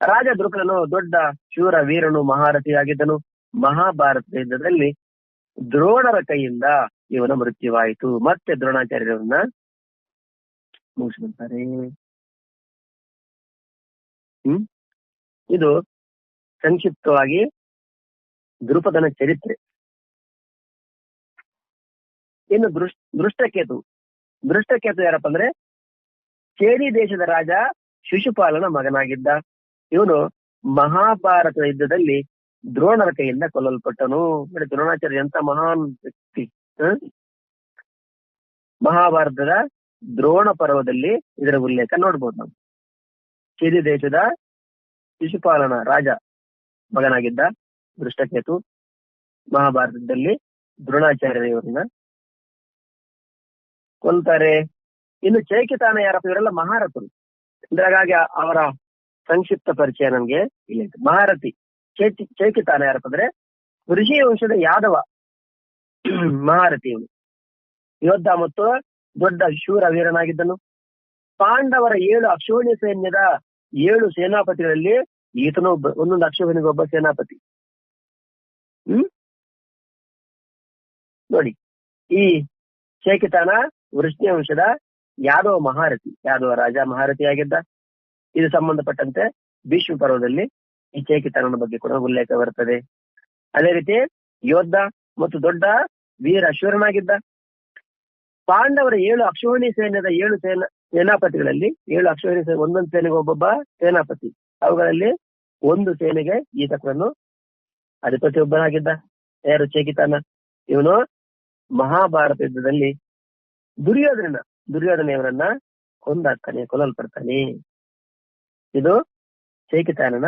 [SPEAKER 1] ರಾಜ ದೃಪದನು ದೊಡ್ಡ ಶೂರ ವೀರನು, ಮಹಾರಥಿಯಾಗಿದ್ದನು. ಮಹಾಭಾರತ ಯುದ್ಧದಲ್ಲಿ ದ್ರೋಣರ ಕೈಯಿಂದ ಇವನ ಮೃತ್ಯುವಾಯಿತು. ಮತ್ತೆ ದ್ರೋಣಾಚಾರ್ಯರನ್ನ ಮುಗಿಸ್ಬಿಡ್ತಾರೆ. ಇದು ಸಂಕ್ಷಿಪ್ತವಾಗಿ ದೃಪದನ ಚರಿತ್ರೆ. ಇನ್ನು ದೃಷ್ಟಕೇತು ಯಾರಪ್ಪ ಅಂದ್ರೆ ಚೇಡಿ ದೇಶದ ರಾಜ ಶಿಶುಪಾಲನ ಮಗನಾಗಿದ್ದ. ಇವನು ಮಹಾಭಾರತ ಯುದ್ಧದಲ್ಲಿ ದ್ರೋಣರ ಕೈಯಿಂದ ಕೊಲ್ಲಲ್ಪಟ್ಟನು. ದ್ರೋಣಾಚಾರ್ಯ ಅಂತ ಮಹಾನ್ ವ್ಯಕ್ತಿ. ಮಹಾಭಾರತದ ದ್ರೋಣ ಪರ್ವದಲ್ಲಿ ಇದರ ಉಲ್ಲೇಖ ನೋಡ್ಬೋದು ನಾವು. ಚೇಡಿ ದೇಶದ ಶಿಶುಪಾಲನ ರಾಜ ಮಗನಾಗಿದ್ದ ದೃಷ್ಟಕೇತು ಮಹಾಭಾರತದಲ್ಲಿ ದ್ರೋಣಾಚಾರ್ಯವರನ್ನ ಕೊಲ್ತಾರೆ. ಇನ್ನು ಚೈಕಿತಾನ ಯಾರಪ್ಪ? ಇವರೆಲ್ಲ ಮಹಾರಥರು. ಹಾಗಾಗಿ ಅವರ ಸಂಕ್ಷಿಪ್ತ ಪರಿಚಯ ನಮ್ಗೆ ಇಲ್ಲಿ. ಮಹಾರಥಿ ಚೈಕಿತಾನ ಯಾರಪ್ಪ ಅಂದ್ರೆ ಋಷಿ ವಂಶದ ಯಾದವ ಮಹಾರಥಿ. ಇವನು ಯೋಧ ಮತ್ತು ದೊಡ್ಡ ಶೂರ ವೀರನಾಗಿದ್ದನು. ಪಾಂಡವರ 7 ಅಕ್ಷೋಣಿ ಸೈನ್ಯದ 7 ಸೇನಾಪತಿಗಳಲ್ಲಿ ಈತನು ಒಂದೊಂದು ಅಕ್ಷೋಹಿಣಿಗೊಬ್ಬ ಸೇನಾಪತಿ. ನೋಡಿ, ಈ ಚೈಕಿತಾನ ವೃಷ್ಣಿ ವಂಶದ ಯಾದವ ಮಹಾರಥಿ, ಯಾದವ ರಾಜ ಮಹಾರಥಿಯಾಗಿದ್ದ. ಇದು ಸಂಬಂಧಪಟ್ಟಂತೆ ಭೀಷ್ಮ ಪರ್ವದಲ್ಲಿ ಈ ಚೈಕಿತಾನನ ಬಗ್ಗೆ ಕೂಡ ಉಲ್ಲೇಖ ಬರುತ್ತದೆ. ಅದೇ ರೀತಿ ಯೋಧ ಮತ್ತು ದೊಡ್ಡ ವೀರ ಶೂರನಾಗಿದ್ದ. ಪಾಂಡವರ 7 ಅಕ್ಷೋಹಿಣಿ ಸೈನ್ಯದ 7 ಸೇನಾಪತಿಗಳಲ್ಲಿ 7 ಅಕ್ಷೋಹಿಣಿ ಒಂದೊಂದು ಸೇನೆಗೆ ಒಬ್ಬೊಬ್ಬ ಸೇನಾಪತಿ. ಅವುಗಳಲ್ಲಿ ಒಂದು ಸೇನೆಗೆ ಈತಕರನ್ನು ಅಧಿಪತಿ ಒಬ್ಬನಾಗಿದ್ದ. ಯಾರು? ಚೈಕಿತಾನ. ಇವನು ಮಹಾಭಾರತ ಯುದ್ಧದಲ್ಲಿ ದುರ್ಯೋಧನೆಯವರನ್ನ ಕೊಲ್ಲಲ್ಪಡ್ತಾನೆ. ಇದು ಚೈಕಿತಾನನ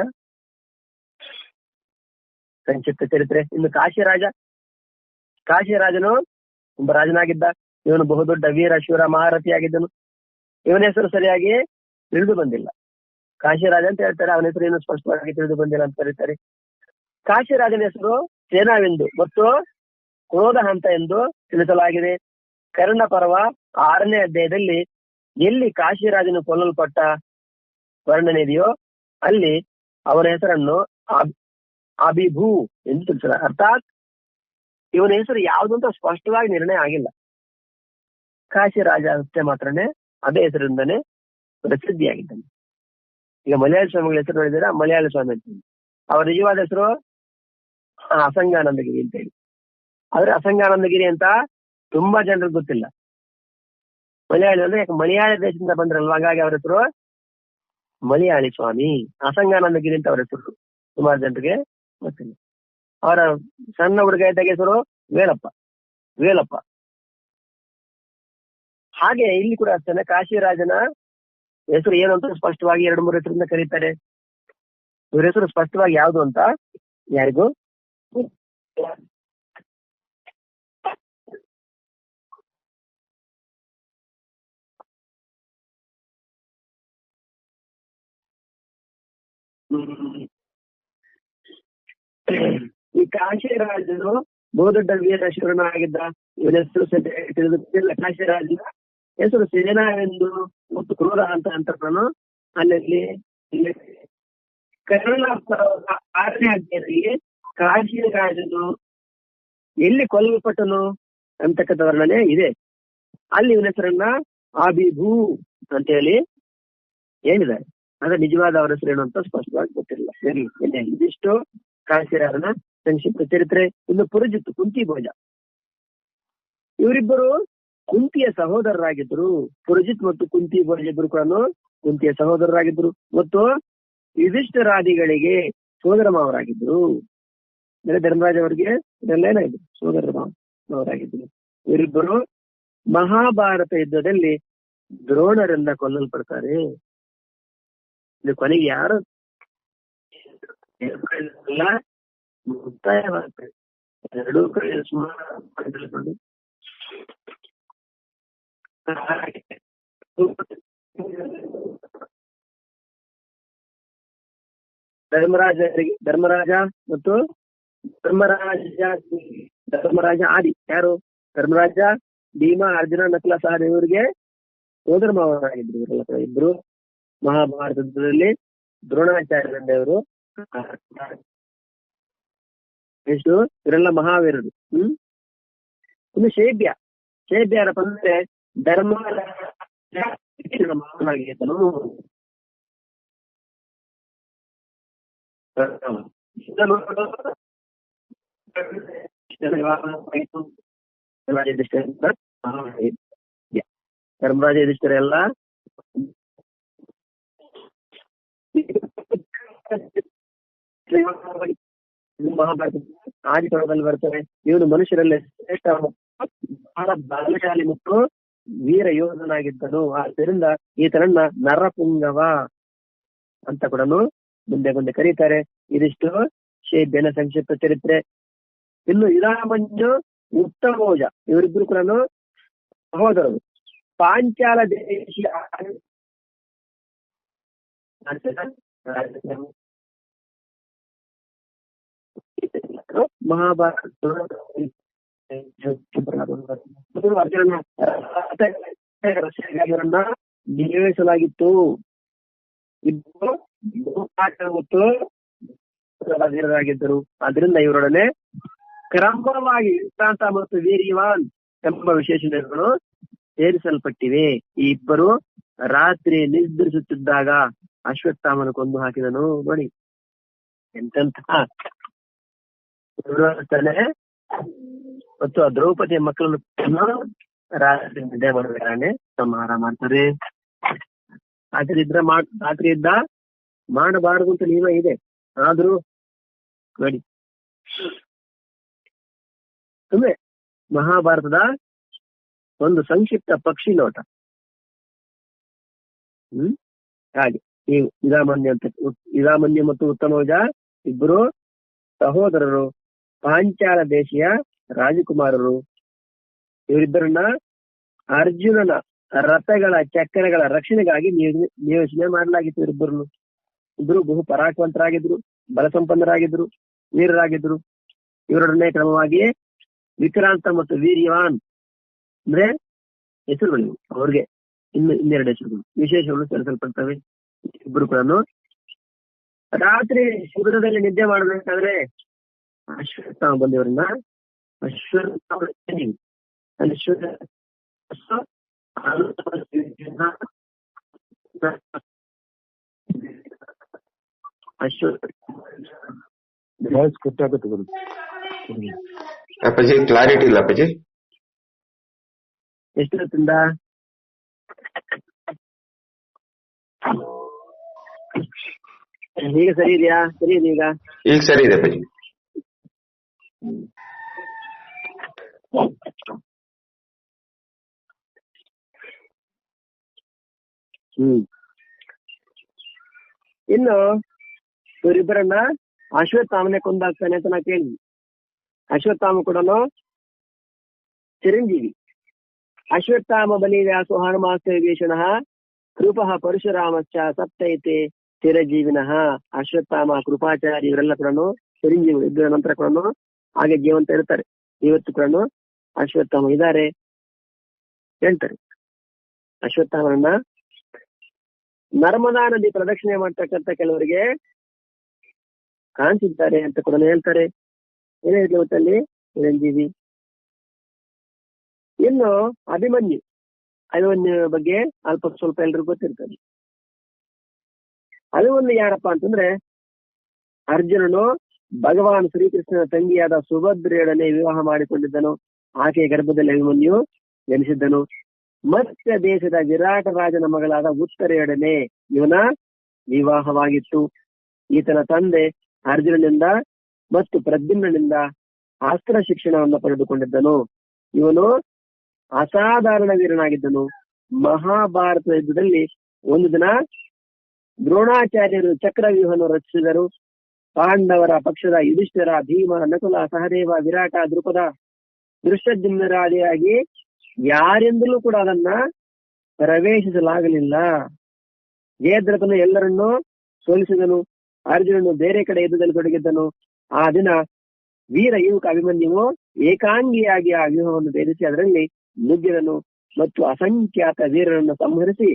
[SPEAKER 1] ಸಂಕ್ಷಿಪ್ತ ಚರಿತ್ರೆ. ಇನ್ನು ಕಾಶಿರಾಜನು ಒಬ್ಬ ರಾಜನಾಗಿದ್ದ. ಇವನು ಬಹುದೊಡ್ಡ ವೀರ ಶೂರ ಮಹಾರಥಿಯಾಗಿದ್ದನು. ಇವನ ಹೆಸರು ಸರಿಯಾಗಿ ತಿಳಿದು ಬಂದಿಲ್ಲ. ಕಾಶಿರಾಜ ಅಂತ ಹೇಳ್ತಾರೆ, ಅವನ ಹೆಸರು ಏನು ಸ್ಪಷ್ಟವಾಗಿ ತಿಳಿದು ಬಂದಿಲ್ಲ ಅಂತ ಕರೀತಾರೆ. ಕಾಶಿರಾಜನ ಹೆಸರು ಸೇನಾವೆಂದು ಮತ್ತು ಕ್ರೋಧ ಹಂತ ಎಂದು ತಿಳಿಸಲಾಗಿದೆ. ಕರ್ಣ ಪರ್ವ 6ನೇ ಅಧ್ಯಾಯದಲ್ಲಿ ಎಲ್ಲಿ ಕಾಶಿರಾಜನು ಕೊಲ್ಲಲ್ಪಟ್ಟ ವರ್ಣನೆ ಇದೆಯೋ ಅಲ್ಲಿ ಅವನ ಹೆಸರನ್ನು ಅಭಿಭೂ ಎಂದು ತಿಳಿಸಲಾಗಿದೆ. ಅರ್ಥಾತ್ ಇವನ ಹೆಸರು ಯಾವುದು ಅಂತ ಸ್ಪಷ್ಟವಾಗಿ ನಿರ್ಣಯ ಆಗಿಲ್ಲ. ಕಾಶಿರಾಜ ಅಷ್ಟೇ ಮಾತ್ರನೇ ಅದೇ ಹೆಸರಿಂದನೇ ಪ್ರಸಿದ್ಧಿಯಾಗಿದ್ದಾನೆ. ಈಗ ಮಲಯಾಳ ಸ್ವಾಮಿಗಳ ಹೆಸರು ನೋಡಿದ್ರೆ ಮಲಯಾಳ ಸ್ವಾಮಿ ಅಂತ. ಅವರ ನಿಜವಾದ ಹೆಸರು ಅಸಂಗಾನಂದಗಿರಿ ಅಂತ ಹೇಳಿ. ಆದ್ರೆ ಅಸಂಗಾನಂದಗಿರಿ ಅಂತ ತುಂಬಾ ಜನರಿಗೆ ಗೊತ್ತಿಲ್ಲ. ಮಲಯಾಳಿ ಅಂದ್ರೆ ಮಲಯಾಳ ದೇಶದಿಂದ ಬಂದ್ರಲ್ವ, ಹಾಗಾಗಿ ಅವರ ಹೆಸರು ಮಲಯಾಳಿ ಸ್ವಾಮಿ. ಅಸಂಗಾನಂದಗಿರಿ ಅಂತ ಅವರ ಹೆಸರು ಸುಮಾರು ಜನರಿಗೆ ಗೊತ್ತಿಲ್ಲ. ಅವರ ಸಣ್ಣ ಹುಡುಗ ಇದ್ದಾಗ ಹೆಸರು ವೇಲಪ್ಪ. ಹಾಗೆ ಇಲ್ಲಿ ಕೂಡ ಅಷ್ಟೇ, ಕಾಶಿರಾಜನ ಹೆಸರು ಏನು ಅಂತ ಸ್ಪಷ್ಟವಾಗಿ 2-3 ಹೆಸರಿಂದ ಕರೀತಾರೆ. ಇವ್ರ ಹೆಸರು ಸ್ಪಷ್ಟವಾಗಿ ಯಾವುದು ಅಂತ ಯಾರಿಗೂ ಈ ಕಾಶಿರಾಜನು ಬಹುದೊಡ್ಡ ವೀರ ಶೂರನಾಗಿದ್ದ. ಇವನ ಹೆಸರು ತಿಳಿದುಕೊಂಡಿಲ್ಲ. ಕಾಶಿರಾಜನ ಹೆಸರು ಸೇನಾವೆಂದು ಮತ್ತು ಕ್ರೂರ ಅಂತನು ಅಲ್ಲಿ ಕರ್ಣ 6ನೇ ಅಧ್ಯಾಯದಲ್ಲಿ ಕಾಶಿರಾಜನು ಎಲ್ಲಿ ಕೊಲ್ಲಲ್ಪಟ್ಟನು ಅಂತಕ್ಕಂಥ ವರ್ಣನೆ ಇದೆ. ಅಲ್ಲಿ ಇವನ ಹೆಸರನ್ನ ಅಭಿಭೂ ಅಂತ ಹೇಳಿ ಹೇಳಿದ್ದಾರೆ. ಆದ್ರೆ ನಿಜವಾದ ಅವರ ಹೆಸರು ಏನು ಅಂತ ಸ್ಪಷ್ಟವಾಗಿ ಗೊತ್ತಿಲ್ಲ. ಇದಿಷ್ಟು ಕಾಶಿರಾಜನ ಸಂಕ್ಷಿಪ್ತ ಚರಿತ್ರೆ. ಇನ್ನು ಪುರಜಿತ್, ಕುಂತಿ ಭೋಜ, ಇವರಿಬ್ಬರು ಕುಂತಿಯ ಸಹೋದರರಾಗಿದ್ರು. ಪುರಜಿತ್ ಮತ್ತು ಕುಂತಿ ಭೋಜ ಇಬ್ಬರು ಕೂಡ ಕುಂತಿಯ ಸಹೋದರರಾಗಿದ್ರು ಮತ್ತು ಯುಧಿಷ್ಠಿರಾದಿಗಳಿಗೆ ಸೋದರ ಮಾವರಾಗಿದ್ರು. ಧರ್ಮರಾಜ್ ಅವರಿಗೆ ಇದೆಲ್ಲ ಏನಾಗಿದ್ರು, ಸೋದರ ಮಾವರಾಗಿದ್ರು. ಇವರಿಬ್ಬರು ಮಹಾಭಾರತ ಯುದ್ಧದಲ್ಲಿ ದ್ರೋಣರಿಂದ ಕೊಲ್ಲಲ್ಪಡ್ತಾರೆ. ಇದು ಕೊನೆಗೆ ಯಾರು ಮುಕ್ತಾಯವಾಗ್ತದೆ. ಎರಡೂ ಕಡೆ ಸುಮಾರು ಧರ್ಮರಾಜ ಮತ್ತು ಧರ್ಮರಾಜ ಆದಿ ಯಾರು, ಧರ್ಮರಾಜ, ಭೀಮ, ಅರ್ಜುನ, ನಕುಲ, ಸಹದೇವ ಇವರಿಗೆ ಸೋದರ ಮಾವರಾಗಿದ್ರು. ಇವರೆಲ್ಲ ಇಬ್ರು ಮಹಾಭಾರತದಲ್ಲಿ ದ್ರೋಣಾಚಾರ್ಯರಿಂದ ಇವರು ಎಷ್ಟು, ಇವರೆಲ್ಲ ಮಹಾವೀರರು. ಇನ್ನು ಶೈಬ್ಯ ಯಾರಪ್ಪ ಅಂದ್ರೆ ಧರ್ಮರಾಜ ಮಾವನಾಗಿದ್ದನು. ಧರ್ಮರಾಜ ಯುಧಿಷ್ಠಿರ ಎಲ್ಲ ಮಹಾಭಾರತ ಆದಿಪರ್ವದಲ್ಲಿ ಬರ್ತಾರೆ. ಇವನು ಮನುಷ್ಯರಲ್ಲೇ ಶ್ರೇಷ್ಠ, ಬಹಳ ಬಲಶಾಲಿ ಮತ್ತು ವೀರ ಯೋಧನಾಗಿದ್ದನು. ಆದ್ದರಿಂದ ಈತನನ್ನ ನರಪುಂಗವ ಅಂತ ಕೂಡ ಮುಂದೆ ಕರೀತಾರೆ. ಇದಿಷ್ಟು ಶೈಬ್ಯನ ಸಂಕ್ಷಿಪ್ತ ಚರಿತ್ರೆ. ಇನ್ನು ಇರಾಮಂಜು, ಉತ್ತಮೋಜ ಇವರಿಬ್ರು ಕೂಡ ಸಹೋದರರು. ಪಾಂಚಾಲ ದೇಶೀಯ ಮಹಾಭಾರತ ನಿಯೋಜಿಸಲಾಗಿತ್ತು. ಇಬ್ಬರು ಅದರಿಂದ ಇವರೊಡನೆ ಕ್ರಮವಾಗಿ ವಿಶ್ರಾಂತ ಮತ್ತು ವೀರ್ಯವಾನ್ ಎಂಬ ವಿಶೇಷಣಗಳು ಸೇರಿಸಲ್ಪಟ್ಟಿವೆ. ಈ ಇಬ್ಬರು ರಾತ್ರಿ ನಿದ್ರಿಸುತ್ತಿದ್ದಾಗ ಅಶ್ವತ್ಥಾಮನ ಕೊಂದು ಹಾಕಿದನು. ನೋಡಿ ಎಂತೆಂತಹ ಮತ್ತು ದ್ರೌಪದಿಯ ಮಕ್ಕಳನ್ನು ರಾತ್ರಿ ನಿದ್ದೆ ಮಾಡಬೇಕಾನೆ ಸಂಹಾರ ಮಾಡ್ತಾರೆ. ರಾತ್ರಿ ಇದ್ದ ಮಾಡಬಾರದು ಅಂತ ನಿಯಮ ಇದೆ. ಆದ್ರೂ ನೋಡಿ ಸುಮ್ಮನೆ ಮಹಾಭಾರತದ ಒಂದು ಸಂಕ್ಷಿಪ್ತ ಪಕ್ಷಿ ನೋಟ. ಹಾಗೆ ಈ ಇದಾಮನ್ಯ ಮತ್ತು ಉತ್ತಮೋಜ ಇಬ್ಬರು ಸಹೋದರರು, ಪಾಂಚಾಲ ದೇಶೀಯ ರಾಜಕುಮಾರರು. ಇವರಿಬ್ಬರನ್ನ ಅರ್ಜುನನ ರಥಗಳ ಚಕ್ರಗಳ ರಕ್ಷಣೆಗಾಗಿ ನಿಯೋಜನೆ ಮಾಡಲಾಗಿತ್ತು. ಇವರಿಬ್ಬರನ್ನು ಇಬ್ಬರು ಬಹು ಪರಾಕ್ರಮವಂತರಾಗಿದ್ರು, ಬಲಸಂಪನ್ನರಾಗಿದ್ರು, ವೀರರಾಗಿದ್ರು. ಇವರೊಡನೆ ಕ್ರಮವಾಗಿ ವಿಕ್ರಾಂತ ಮತ್ತು ವೀರ್ಯವಾನ್ ಅಂದ್ರೆ ಹೆಸರುಗಳು ಅವ್ರಿಗೆ ಇನ್ನೆರಡು ಹೆಸರುಗಳು ವಿಶೇಷಗಳು ಸೇರಿಸಲ್ಪಡ್ತವೆ. ಇಬ್ಬರು ಕೂಡ ರಾತ್ರಿ ಶಿಬಿರದಲ್ಲಿ ನಿದ್ದೆ ಮಾಡಬೇಕಾದ್ರೆ ಅಶ್ವತ್ಥಾಮ ಬಂದವರನ್ನ
[SPEAKER 2] ಅಪ್ಪಾಜಿ ಕ್ಲಾರಿಟಿ ಇಲ್ಲ ಅಪ್ಪಾಜಿ.
[SPEAKER 1] ಎಷ್ಟು ಹೊತ್ತಿಂದ ಈಗ ಸರಿ ಇದೆಯಾ? ಸರಿ ಇದೆ ಈಗ
[SPEAKER 2] ಸರಿ ಇದೆ ಅಪ್ಪಾಜಿ.
[SPEAKER 1] ಇನ್ನು ಇವರಿಬ್ಬರನ್ನ ಅಶ್ವತ್ಥಾಮನೆ ಕೊಂದಾಗ್ತಾನೆ ಅಂತ ನಾ ಕೇಳಿದ್ವಿ. ಅಶ್ವತ್ಥಾಮ ಕೂಡ ಚಿರಂಜೀವಿ. ಅಶ್ವತ್ಥಾಮ ಬಲಿ ವ್ಯಾಸೋ ಹನುಮಾಸ್ತೇಷಣಃ ಕೃಪಃ ಪರಶುರಾಮಶ್ಚ ಸಪ್ತೈತೆ ಚಿರಜೀವಿನಃ. ಅಶ್ವತ್ಥಾಮ, ಕೃಪಾಚಾರ್ಯ ಇವರೆಲ್ಲ ಕೂಡ ಚಿರಂಜೀವಿ ಇದ್ದ ನಂತರ ಕೂಡ ಹಾಗೆ ಜೀವಂತ ಇರ್ತಾರೆ. ಇವತ್ತು ಕೂಡ ಅಶ್ವತ್ಥಾಮ ಇದ್ದಾರೆ ಹೇಳ್ತಾರೆ. ಅಶ್ವತ್ಥಾಮನನ್ನ ನರ್ಮದಾ ನದಿ ಪ್ರದಕ್ಷಿಣೆ ಮಾಡ್ತಕ್ಕಂಥ ಕೆಲವರಿಗೆ ಕಾಣ್ತಿದ್ದಾರೆ ಅಂತ ಕೂಡ ಹೇಳ್ತಾರೆ. ಏನಿದೆ ಗೊತ್ತಲ್ಲಿ ಚಿರಂಜೀವಿ. ಇನ್ನು ಅಭಿಮನ್ಯು ಬಗ್ಗೆ ಅಲ್ಪ ಸ್ವಲ್ಪ ಎಲ್ರಿಗೂ ಗೊತ್ತಿರ್ತಾರೆ. ಅಭಿಮನ್ಯು ಯಾರಪ್ಪ ಅಂತಂದ್ರೆ ಅರ್ಜುನನು ಭಗವಾನ್ ಶ್ರೀಕೃಷ್ಣನ ತಂಗಿಯಾದ ಸುಭದ್ರೆಯೊಡನೆ ವಿವಾಹ ಮಾಡಿಕೊಂಡಿದ್ದನು. ಆಕೆಯ ಗರ್ಭದಲ್ಲಿ ಅಭಿಮನ್ಯು ಜನಿಸಿದ್ದನು. ಮತ್ಸ್ಯ ದೇಶದ ವಿರಾಟ ರಾಜನ ಮಗಳಾದ ಉತ್ತರೆಯೊಡನೆ ಇವನ ವಿವಾಹವಾಗಿತ್ತು. ಈತನ ತಂದೆ ಅರ್ಜುನನಿಂದ ಮತ್ತು ಪ್ರದ್ಯುಮ್ನನಿಂದ ಅಸ್ತ್ರ ಶಿಕ್ಷಣವನ್ನು ಪಡೆದುಕೊಂಡಿದ್ದನು. ಇವನು ಅಸಾಧಾರಣ ವೀರನಾಗಿದ್ದನು. ಮಹಾಭಾರತ ಯುದ್ಧದಲ್ಲಿ ಒಂದು ದಿನ ದ್ರೋಣಾಚಾರ್ಯರು ಚಕ್ರವ್ಯೂಹವನ್ನು ರಚಿಸಿದರು. ಪಾಂಡವರ ಪಕ್ಷದ ಯುಧಿಷ್ಠಿರ, ಭೀಮ, ನಕುಲ, ಸಹದೇವ, ವಿರಾಟ, ದ್ರುಪದ, ದೃಷ್ಟದ್ಯುಮ್ನರಾದಿಯಾಗಿ ಯಾರಿಂದಲೂ ಕೂಡ ಅದನ್ನ ಪ್ರವೇಶಿಸಲಾಗಲಿಲ್ಲ. ಜಯದ್ರಥನು ಎಲ್ಲರನ್ನೂ ಸೋಲಿಸಿದನು. ಅರ್ಜುನನು ಬೇರೆ ಕಡೆ ಯುದ್ಧದಲ್ಲಿ ತೊಡಗಿದ್ದನು. ಆ ದಿನ ವೀರ ಯುವಕ ಅಭಿಮನ್ಯುವು ಏಕಾಂಗಿಯಾಗಿ ಆ ವ್ಯೂಹವನ್ನು ಭೇದಿಸಿ ಅದರಲ್ಲಿ ನುಗ್ಗಿದನು ಮತ್ತು ಅಸಂಖ್ಯಾತ ವೀರರನ್ನು ಸಂಹರಿಸಿ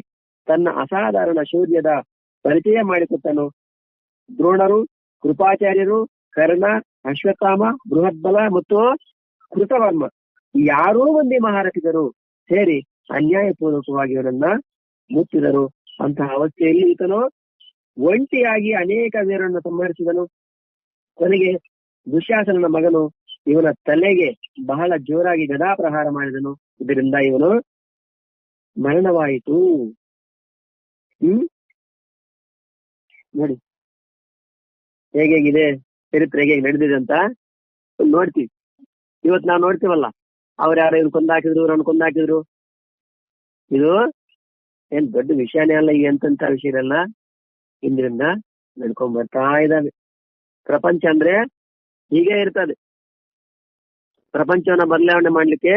[SPEAKER 1] ತನ್ನ ಅಸಾಧಾರಣ ಶೌರ್ಯದ ಪರಿಚಯ ಮಾಡಿಕೊಟ್ಟನು. ದ್ರೋಣರು, ಕೃಪಾಚಾರ್ಯರು, ಕರ್ಣ, ಅಶ್ವತ್ಥಾಮ, ಬೃಹದ್ಬಲ ಮತ್ತು ಕೃತವರ್ಮ ಯಾರೂ ಮಂದಿ ಮಹಾರಥಿಗರು ಸೇರಿ ಅನ್ಯಾಯಪೂರ್ವಕವಾಗಿ ಇವರನ್ನ ಮುತ್ತಿದರು. ಅಂತಹ ಅವಸ್ಥೆಯಲ್ಲಿ ಈತನು ಒಂಟಿಯಾಗಿ ಅನೇಕ ವೀರರನ್ನು ಸಂಹರಿಸಿದನು. ಕೊನೆಗೆ ದುಶ್ಯಾಸನನ ಮಗನು ಇವನ ತಲೆಗೆ ಬಹಳ ಜೋರಾಗಿ ಗದಾ ಪ್ರಹಾರ ಮಾಡಿದನು. ಇದರಿಂದ ಇವನು ಮರಣವಾಯಿತು. ನೋಡಿ ಹೇಗಿದೆ ಚರಿತ್ರೆ, ಹೇಗೆ ನಡೆದಿದೆ ಅಂತ ನೋಡ್ತೀವಿ. ಇವತ್ತು ನಾವು ನೋಡ್ತೀವಲ್ಲ, ಅವ್ರು ಯಾರು ಇವ್ರು ಕೊಂದಾಕಿದ್ರು, ಇವ್ರನ್ನ ಕೊಂದಾಕಿದ್ರು. ಇದು ಏನ್ ದೊಡ್ಡ ವಿಷಯನೇ ಅಲ್ಲ, ಈ ಎಂತ ವಿಷಯ ಇರಲ್ಲ. ಇಂದ್ರಿಂದ ನಡ್ಕೊಂಡ್ ಬರ್ತಾ ಇದ್ದಾವೆ. ಪ್ರಪಂಚ ಅಂದ್ರೆ ಹೀಗೆ ಇರ್ತದೆ. ಪ್ರಪಂಚವನ್ನ ಬದಲಾವಣೆ ಮಾಡ್ಲಿಕ್ಕೆ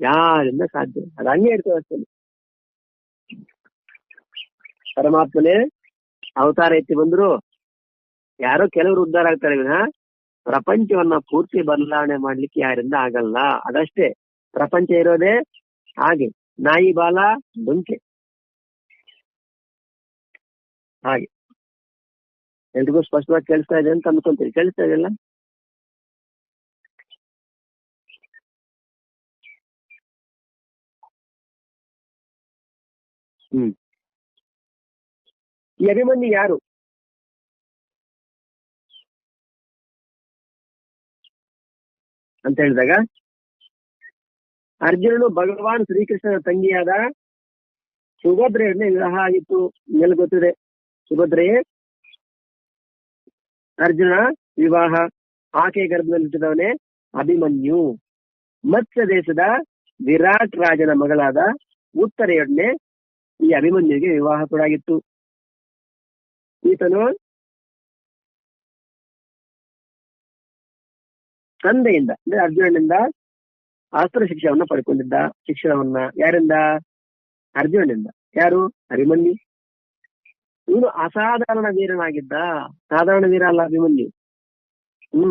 [SPEAKER 1] ಯಾರಿಂದ ಸಾಧ್ಯ? ಅದು ಹಂಗೆ ಇರ್ತದೆ ಅಷ್ಟೇ. ಪರಮಾತ್ಮನೇ ಅವತಾರ ಎತ್ತಿ ಬಂದ್ರು ಯಾರೋ ಕೆಲವರು ಉದ್ಧಾರ ಆಗ್ತಾರೆ ವಿನ ಪ್ರಪಂಚವನ್ನ ಪೂರ್ತಿ ಬದಲಾವಣೆ ಮಾಡ್ಲಿಕ್ಕೆ ಯಾರಿಂದ ಆಗಲ್ಲ. ಅದಷ್ಟೇ, ಪ್ರಪಂಚ ಇರೋದೇ ಹಾಗೆ, ನಾಯಿ ಬಾಲ ಡೊಂಕೆ ಹಾಗೆ. ಎಲ್ರಿಗೂ ಸ್ಪಷ್ಟವಾಗಿ ಕೇಳಿಸ್ತಾ ಇದೆ ಅಂತ ಅನ್ಕೊಂತೀವಿ. ಕೇಳಿಸ್ತಾ ಇದೆಯಲ್ಲ? ಈ ಅಭಿಮನ್ಯು ಯಾರು ಅಂತ ಹೇಳಿದಾಗ, ಅರ್ಜುನನು ಭಗವಾನ್ ಶ್ರೀಕೃಷ್ಣನ ತಂಗಿಯಾದ ಸುಭದ್ರೆಯನ್ನೇ ವಿವಾಹ ಆಗಿತ್ತು. ಮೇಲೆ ಗೊತ್ತಿದೆ, ಸುಭದ್ರೆಯೇ ಅರ್ಜುನ ವಿವಾಹ. ಆಕೆಯ ಗರ್ಭದಲ್ಲಿ ಹುಟ್ಟಿದವನೇ ಅಭಿಮನ್ಯು. ಮತ್ಸ್ಯ ದೇಶದ ವಿರಾಟ್ ರಾಜನ ಮಗಳಾದ ಉತ್ತರೆಯೊಡನೆ ಈ ಅಭಿಮನ್ಯುವಿಗೆ ವಿವಾಹ ಕೂಡ ಆಗಿತ್ತು. ಈತನು ತಂದೆಯಿಂದ ಅಂದ್ರೆ ಅರ್ಜುನನಿಂದ ಅಸ್ತ್ರ ಶಿಕ್ಷಣವನ್ನ ಪಡ್ಕೊಂಡಿದ್ದ. ಶಿಕ್ಷಣವನ್ನ ಯಾರಿಂದ? ಅರ್ಜುನನಿಂದ. ಯಾರು? ಅಭಿಮನ್ಯು. ಇವನು ಅಸಾಧಾರಣ ವೀರನಾಗಿದ್ದ. ಸಾಧಾರಣ ವೀರ ಅಲ್ಲ ಅಭಿಮನ್ಯು.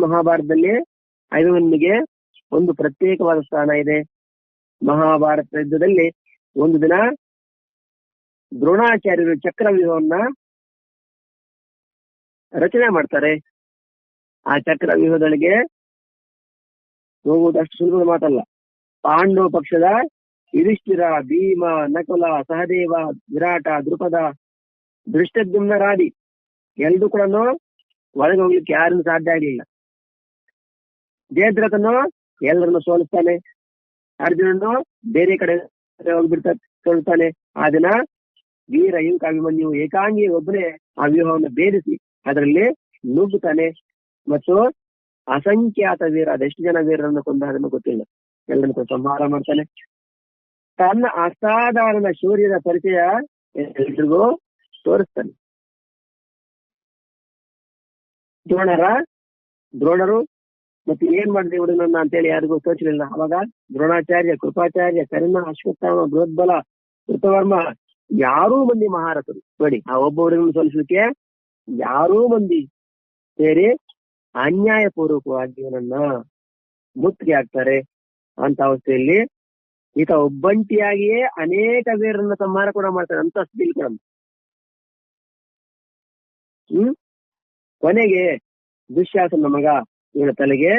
[SPEAKER 1] ಮಹಾಭಾರತದಲ್ಲಿ ಅಭಿಮನ್ಯುಗೆ ಒಂದು ಪ್ರತ್ಯೇಕವಾದ ಸ್ಥಾನ ಇದೆ. ಮಹಾಭಾರತ ಯುದ್ಧದಲ್ಲಿ ಒಂದು ದಿನ ದ್ರೋಣಾಚಾರ್ಯರು ಚಕ್ರವ್ಯೂಹವನ್ನ ರಚನೆ ಮಾಡ್ತಾರೆ. ಆ ಚಕ್ರವ್ಯೂಹದೊಳಗೆ ಹೋಗುವುದು ಅಷ್ಟು ಸುಲಭದ ಮಾತಲ್ಲ. ಪಾಂಡವ ಪಕ್ಷದ ಯುಧಿಷ್ಠಿರ, ಭೀಮ, ನಕುಲ, ಸಹದೇವ, ವಿರಾಟ, ದ್ರುಪದ, ದೃಷ್ಟದ್ಯುಮ್ನರಾದಿ ಎಲ್ರೂ ಕೂಡ ಒಳಗೆ ಹೋಗ್ಲಿಕ್ಕೆ ಯಾರನ್ನು ಸಾಧ್ಯ ಆಗಲಿಲ್ಲ. ಜಯದ್ರಥನು ಎಲ್ಲರನ್ನು ಸೋಲಿಸ್ತಾನೆ. ಅರ್ಜುನನು ಬೇರೆ ಕಡೆ ಸೋಲ್ತಾನೆ. ಆ ದಿನ ವೀರ ಯುವಕ ಅಭಿಮನ್ಯು ಏಕಾಂಗಿ ಒಬ್ಬನೇ ಆ ವ್ಯೂಹವನ್ನು ಭೇದಿಸಿ ಅದರಲ್ಲಿ ನುಗ್ಗುತ್ತಾನೆ ಮತ್ತು ಅಸಂಖ್ಯಾತ ವೀರ, ಅದೆಷ್ಟು ಜನ ವೀರರನ್ನು ಕೊಂದ ಅದನ್ನು ಗೊತ್ತಿಲ್ಲ, ಎಲ್ಲರನ್ನು ಸಂಹಾರ ಮಾಡ್ತಾನೆ. ತನ್ನ ಅಸಾಧಾರಣ ಶೌರ್ಯದ ಪರಿಚಯ ಎಲ್ರಿಗೂ ತೋರಿಸ್ತಾನೆ. ದ್ರೋಣರು ಮತ್ತೆ ಏನ್ ಮಾಡಿದೆ ಹುಡುಗನನ್ನ ಅಂತೇಳಿ ಯಾರಿಗೂ ತೋಚಲಿಲ್ಲ. ಅವಾಗ ದ್ರೋಣಾಚಾರ್ಯ, ಕೃಪಾಚಾರ್ಯ, ಕರ್ಣ, ಅಶ್ವತ್ಥಾಮ, ಬೃಹದ್ಬಲ, ಕೃತವರ್ಮ ಯಾರೂ ಮಂದಿ ಮಹಾರಥರು ನೋಡಿ, ಆ ಒಬ್ಬ ಹುಡುಗನ ಸೋಲಿಸಲಿಕ್ಕೆ ಯಾರೂ ಮಂದಿ ಸೇರಿ ಅನ್ಯಾಯ ಪೂರ್ವಕವಾಗಿ ಇವನನ್ನ ಮುತ್ತಿಗೆ ಹಾಕ್ತಾರೆ. ಅಂತ ಅವಸ್ಥೆಯಲ್ಲಿ ಈತ ಒಬ್ಬಂಟಿಯಾಗಿಯೇ ಅನೇಕ ವೀರರನ್ನ ಸಂಹಾರ ಕೂಡ ಮಾಡ್ತಾರೆ ಅಂತ ಸ್ಥಿತಿ ಕೂಡ. ಕೊನೆಗೆ ದುಶ್ಯಾಸನ ಮಗ ಇವನ ತಲೆಗೆ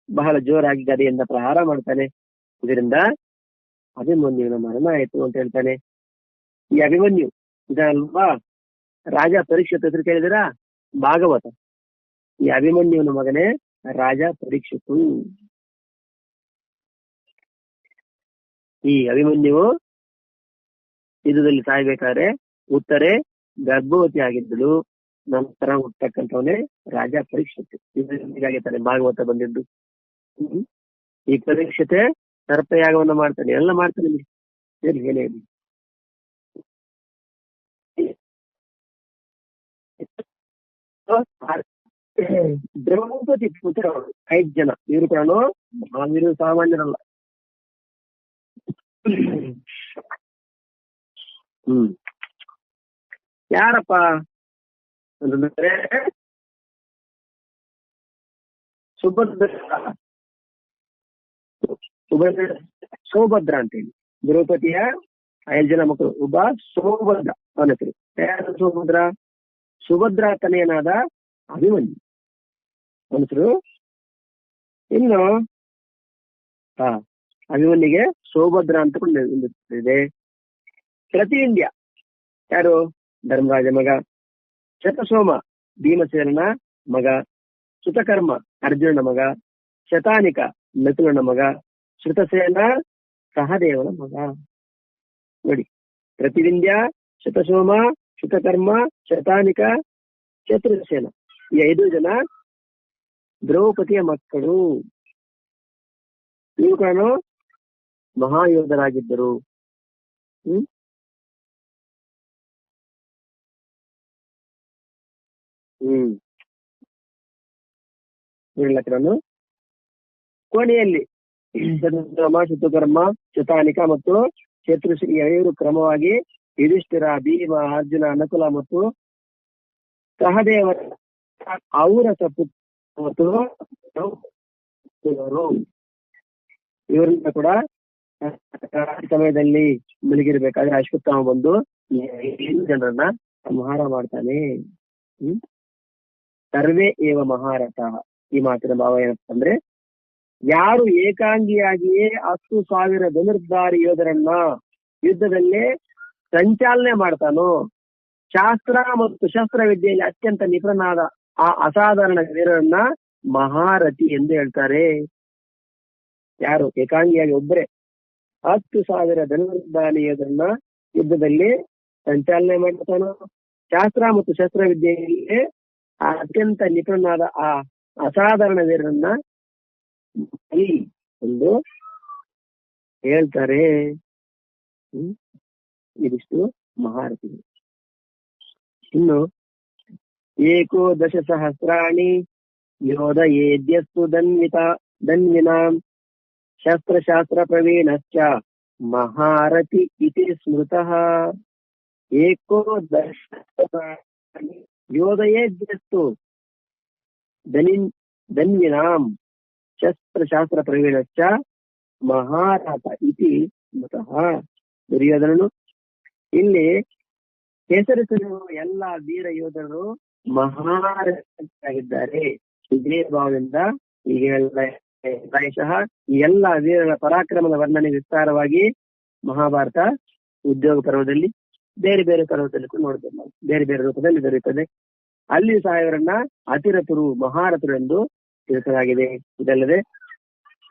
[SPEAKER 1] ಬಹಳ ಜೋರಾಗಿ ಗದೆಯಿಂದ ಪ್ರಹಾರ ಮಾಡ್ತಾನೆ. ಇದರಿಂದ ಅಭಿಮನ್ಯುವಿನ ಮರಣ ಆಯ್ತು ಅಂತ ಹೇಳ್ತಾನೆ. ಈ ಅಭಿಮನ್ಯು ಇದಲ್ವಾ ರಾಜ ಪರೀಕ್ಷಿತ್ ಹೆಸರು ಕೇಳಿದಿರಾ? ಭಾಗವತ. ಈ ಅಭಿಮನ್ಯುವಿನ ಮಗನೇ ರಾಜ ಪರೀಕ್ಷಿತು. ಈ ಅಭಿಮನ್ಯುವು ಯುದ್ಧದಲ್ಲಿ ಸಾಯ್ಬೇಕಾದ್ರೆ ಉತ್ತರೆ ಗರ್ಭವತಿ ಆಗಿದ್ದಳು. ನಂತರ ಹುಟ್ಟಕ್ಕಂಥವನೇ ರಾಜ ಪರೀಕ್ಷಿತ್. ಹೀಗಾಗಿ ತಾನೆ ಭಾಗವತ ಬಂದಿದ್ದು. ಈ ಪರೀಕ್ಷತೆ ಸರ್ಪಯಾಗವನ್ನು ಮಾಡ್ತಾನೆ, ಎಲ್ಲ ಮಾಡ್ತಾನೆ. ಏನೇ ದ್ರೌಪದಿ ಪುತ್ರ 5 ಜನ. ಇವರು ಕೂಡ ಮಹಾವೀರು, ಸಾಮಾನ್ಯರಲ್ಲ. ಯಾರಪ್ಪ ಅಂತಂದ್ರೆ ಸೌಭದ್ರ ಅಂತೇಳಿ. ದ್ರೌಪದಿಯ 5 ಜನ ಮಕ್ಕಳು. ಒಬ್ಬ ಸೌಭದ್ರ, ಅವನ ಹೆಸರು. ಯಾರು ಸೌಭದ್ರ? ಸುಭದ್ರ ತನೆಯನಾದ ಅಭಿಮನ್ಯು ಅವನ ಹೆಸರು. ಇನ್ನು ಅಭಿಮನ್ಯುಗೆ ಸೌಭದ್ರ ಅಂತ ಇದೆ. ಪ್ರತಿವಿಂಧ್ಯ ಯಾರು? ಧರ್ಮರಾಜ ಮಗ. ಶತಸೋಮ ಭೀಮಸೇನನ ಮಗ. ಸುತಕರ್ಮ ಅರ್ಜುನನ ಮಗ. ಶತಾನಿಕ ನಕುಲನ ಮಗ. ಶ್ರುತಸೇನ ಸಹದೇವನ ಮಗ. ನೋಡಿ, ಪ್ರತಿವಿಂಧ್ಯ, ಶತಸೋಮ, ಶ್ರುತಕರ್ಮ, ಶತಾನಿಕ, ಶತ್ರುಸೇನ, ಈ 5 ಜನ ದ್ರೌಪದಿಯ ಮಕ್ಕಳು. ಇವುಗಳನ್ನು ಮಹಾಯೋಧರಾಗಿದ್ದರು. ಇವುಗಳನ್ನು ಕೊನೆಯಲ್ಲಿ ಶತಕರ್ಮ, ಶತಾನಿಕ ಮತ್ತು ಶತ್ರುಶ್ರೀ 5 ಕ್ರಮವಾಗಿ ಯುಧಿಷ್ಠಿರ, ಭೀಮ, ಅರ್ಜುನ, ನಕುಲ ಮತ್ತು ಸಹದೇವರ ಔರಸ ಮತ್ತು ಇವರಿಂದ ಕೂಡ ಸಮಯದಲ್ಲಿ ಮುಳುಗಿರ್ಬೇಕಾದ್ರೆ ಅಶ್ವತ್ಥಾಮ ಬಂದು 5 ಜನರನ್ನ ಸಂಹಾರ ಮಾಡ್ತಾನೆ. ಸರ್ವೇ ಏವ ಮಹಾರಥ. ಈ ಮಾತಿನ ಭಾವ ಏನಂತಂದ್ರೆ, ಯಾರು ಏಕಾಂಗಿಯಾಗಿಯೇ 10,000 ಧನುರ್ಧಾರಿ ಯೋಧರನ್ನ ಯುದ್ಧದಲ್ಲೇ ಸಂಚಾಲನೆ ಮಾಡ್ತಾನೋ, ಶಾಸ್ತ್ರ ಮತ್ತು ಶಸ್ತ್ರವಿದ್ಯೆಯಲ್ಲಿ ಅತ್ಯಂತ ನಿಪುಣನಾದ ಆ ಅಸಾಧಾರಣ ವೀರರನ್ನ ಮಹಾರಥಿ ಎಂದು ಹೇಳ್ತಾರೆ. ಯಾರು ಏಕಾಂಗಿಯಾಗಿ ಒಬ್ಬರೇ 10,000 ಧನುರ್ಧಾರಿ ಯೋಧರನ್ನ ಯುದ್ಧದಲ್ಲಿ ಸಂಚಾಲನೆ ಮಾಡ್ತಾನೋ, ಶಾಸ್ತ್ರ ಮತ್ತು ಶಸ್ತ್ರವಿದ್ಯೆಯಲ್ಲಿ ಅತ್ಯಂತ ನಿಪುಣನಾದ ಆ ಅಸಾಧಾರಣ ವೀರರನ್ನ ಎಂದು ಹೇಳ್ತಾರೆ. ಇದಿಷ್ಟು ಮಹಾರಥಿಗಳು. ಇನ್ನು 11,000 ಯೋಧಯೇದ್ಯಸ್ತು ಧನ್ವಿನಾಂ ಶಸ್ತ್ರ ಪ್ರವೀಣಶ್ಚ ಮಹಾರಥಿ ಇತಿ ಸ್ಮೃತಃ. 11,000 ಯೋಧಯೇದ್ಯಸ್ತು ಧನ್ವಿನಾಂ ಶಸ್ತ್ರ ಪ್ರವೀಣಶ್ಚ ಮಹಾರಥ ಇತಿ ಸ್ಮೃತಃ. ದುರ್ಯೋಧನನು ಇಲ್ಲಿ ಹೆಸರಿಸಿರುವ ಎಲ್ಲ ವೀರ ಯೋಧರು ಮಹಾರಥಿಯಾಗಿದ್ದಾರೆ. ಇದೇ ಭಾವದಿಂದ ಈಗ ಪ್ರಾಯಶಃ ಈ ಎಲ್ಲ ವೀರರ ಪರಾಕ್ರಮದ ವರ್ಣನೆ ವಿಸ್ತಾರವಾಗಿ ಮಹಾಭಾರತ ಉದ್ಯೋಗ ಪರ್ವದಲ್ಲಿ ಬೇರೆ ಬೇರೆ ಪರ್ವದಲ್ಲಿ ನೋಡ್ತೇವೆ ನಾವು. ಬೇರೆ ಬೇರೆ ರೂಪದಲ್ಲಿ ದೊರೆಯುತ್ತದೆ. ಅಲ್ಲಿ ಸಹ ಇವರನ್ನ ಅತಿರಥರು, ಮಹಾರಥರು ಎಂದು ತಿಳಿಸಲಾಗಿದೆ. ಇದಲ್ಲದೆ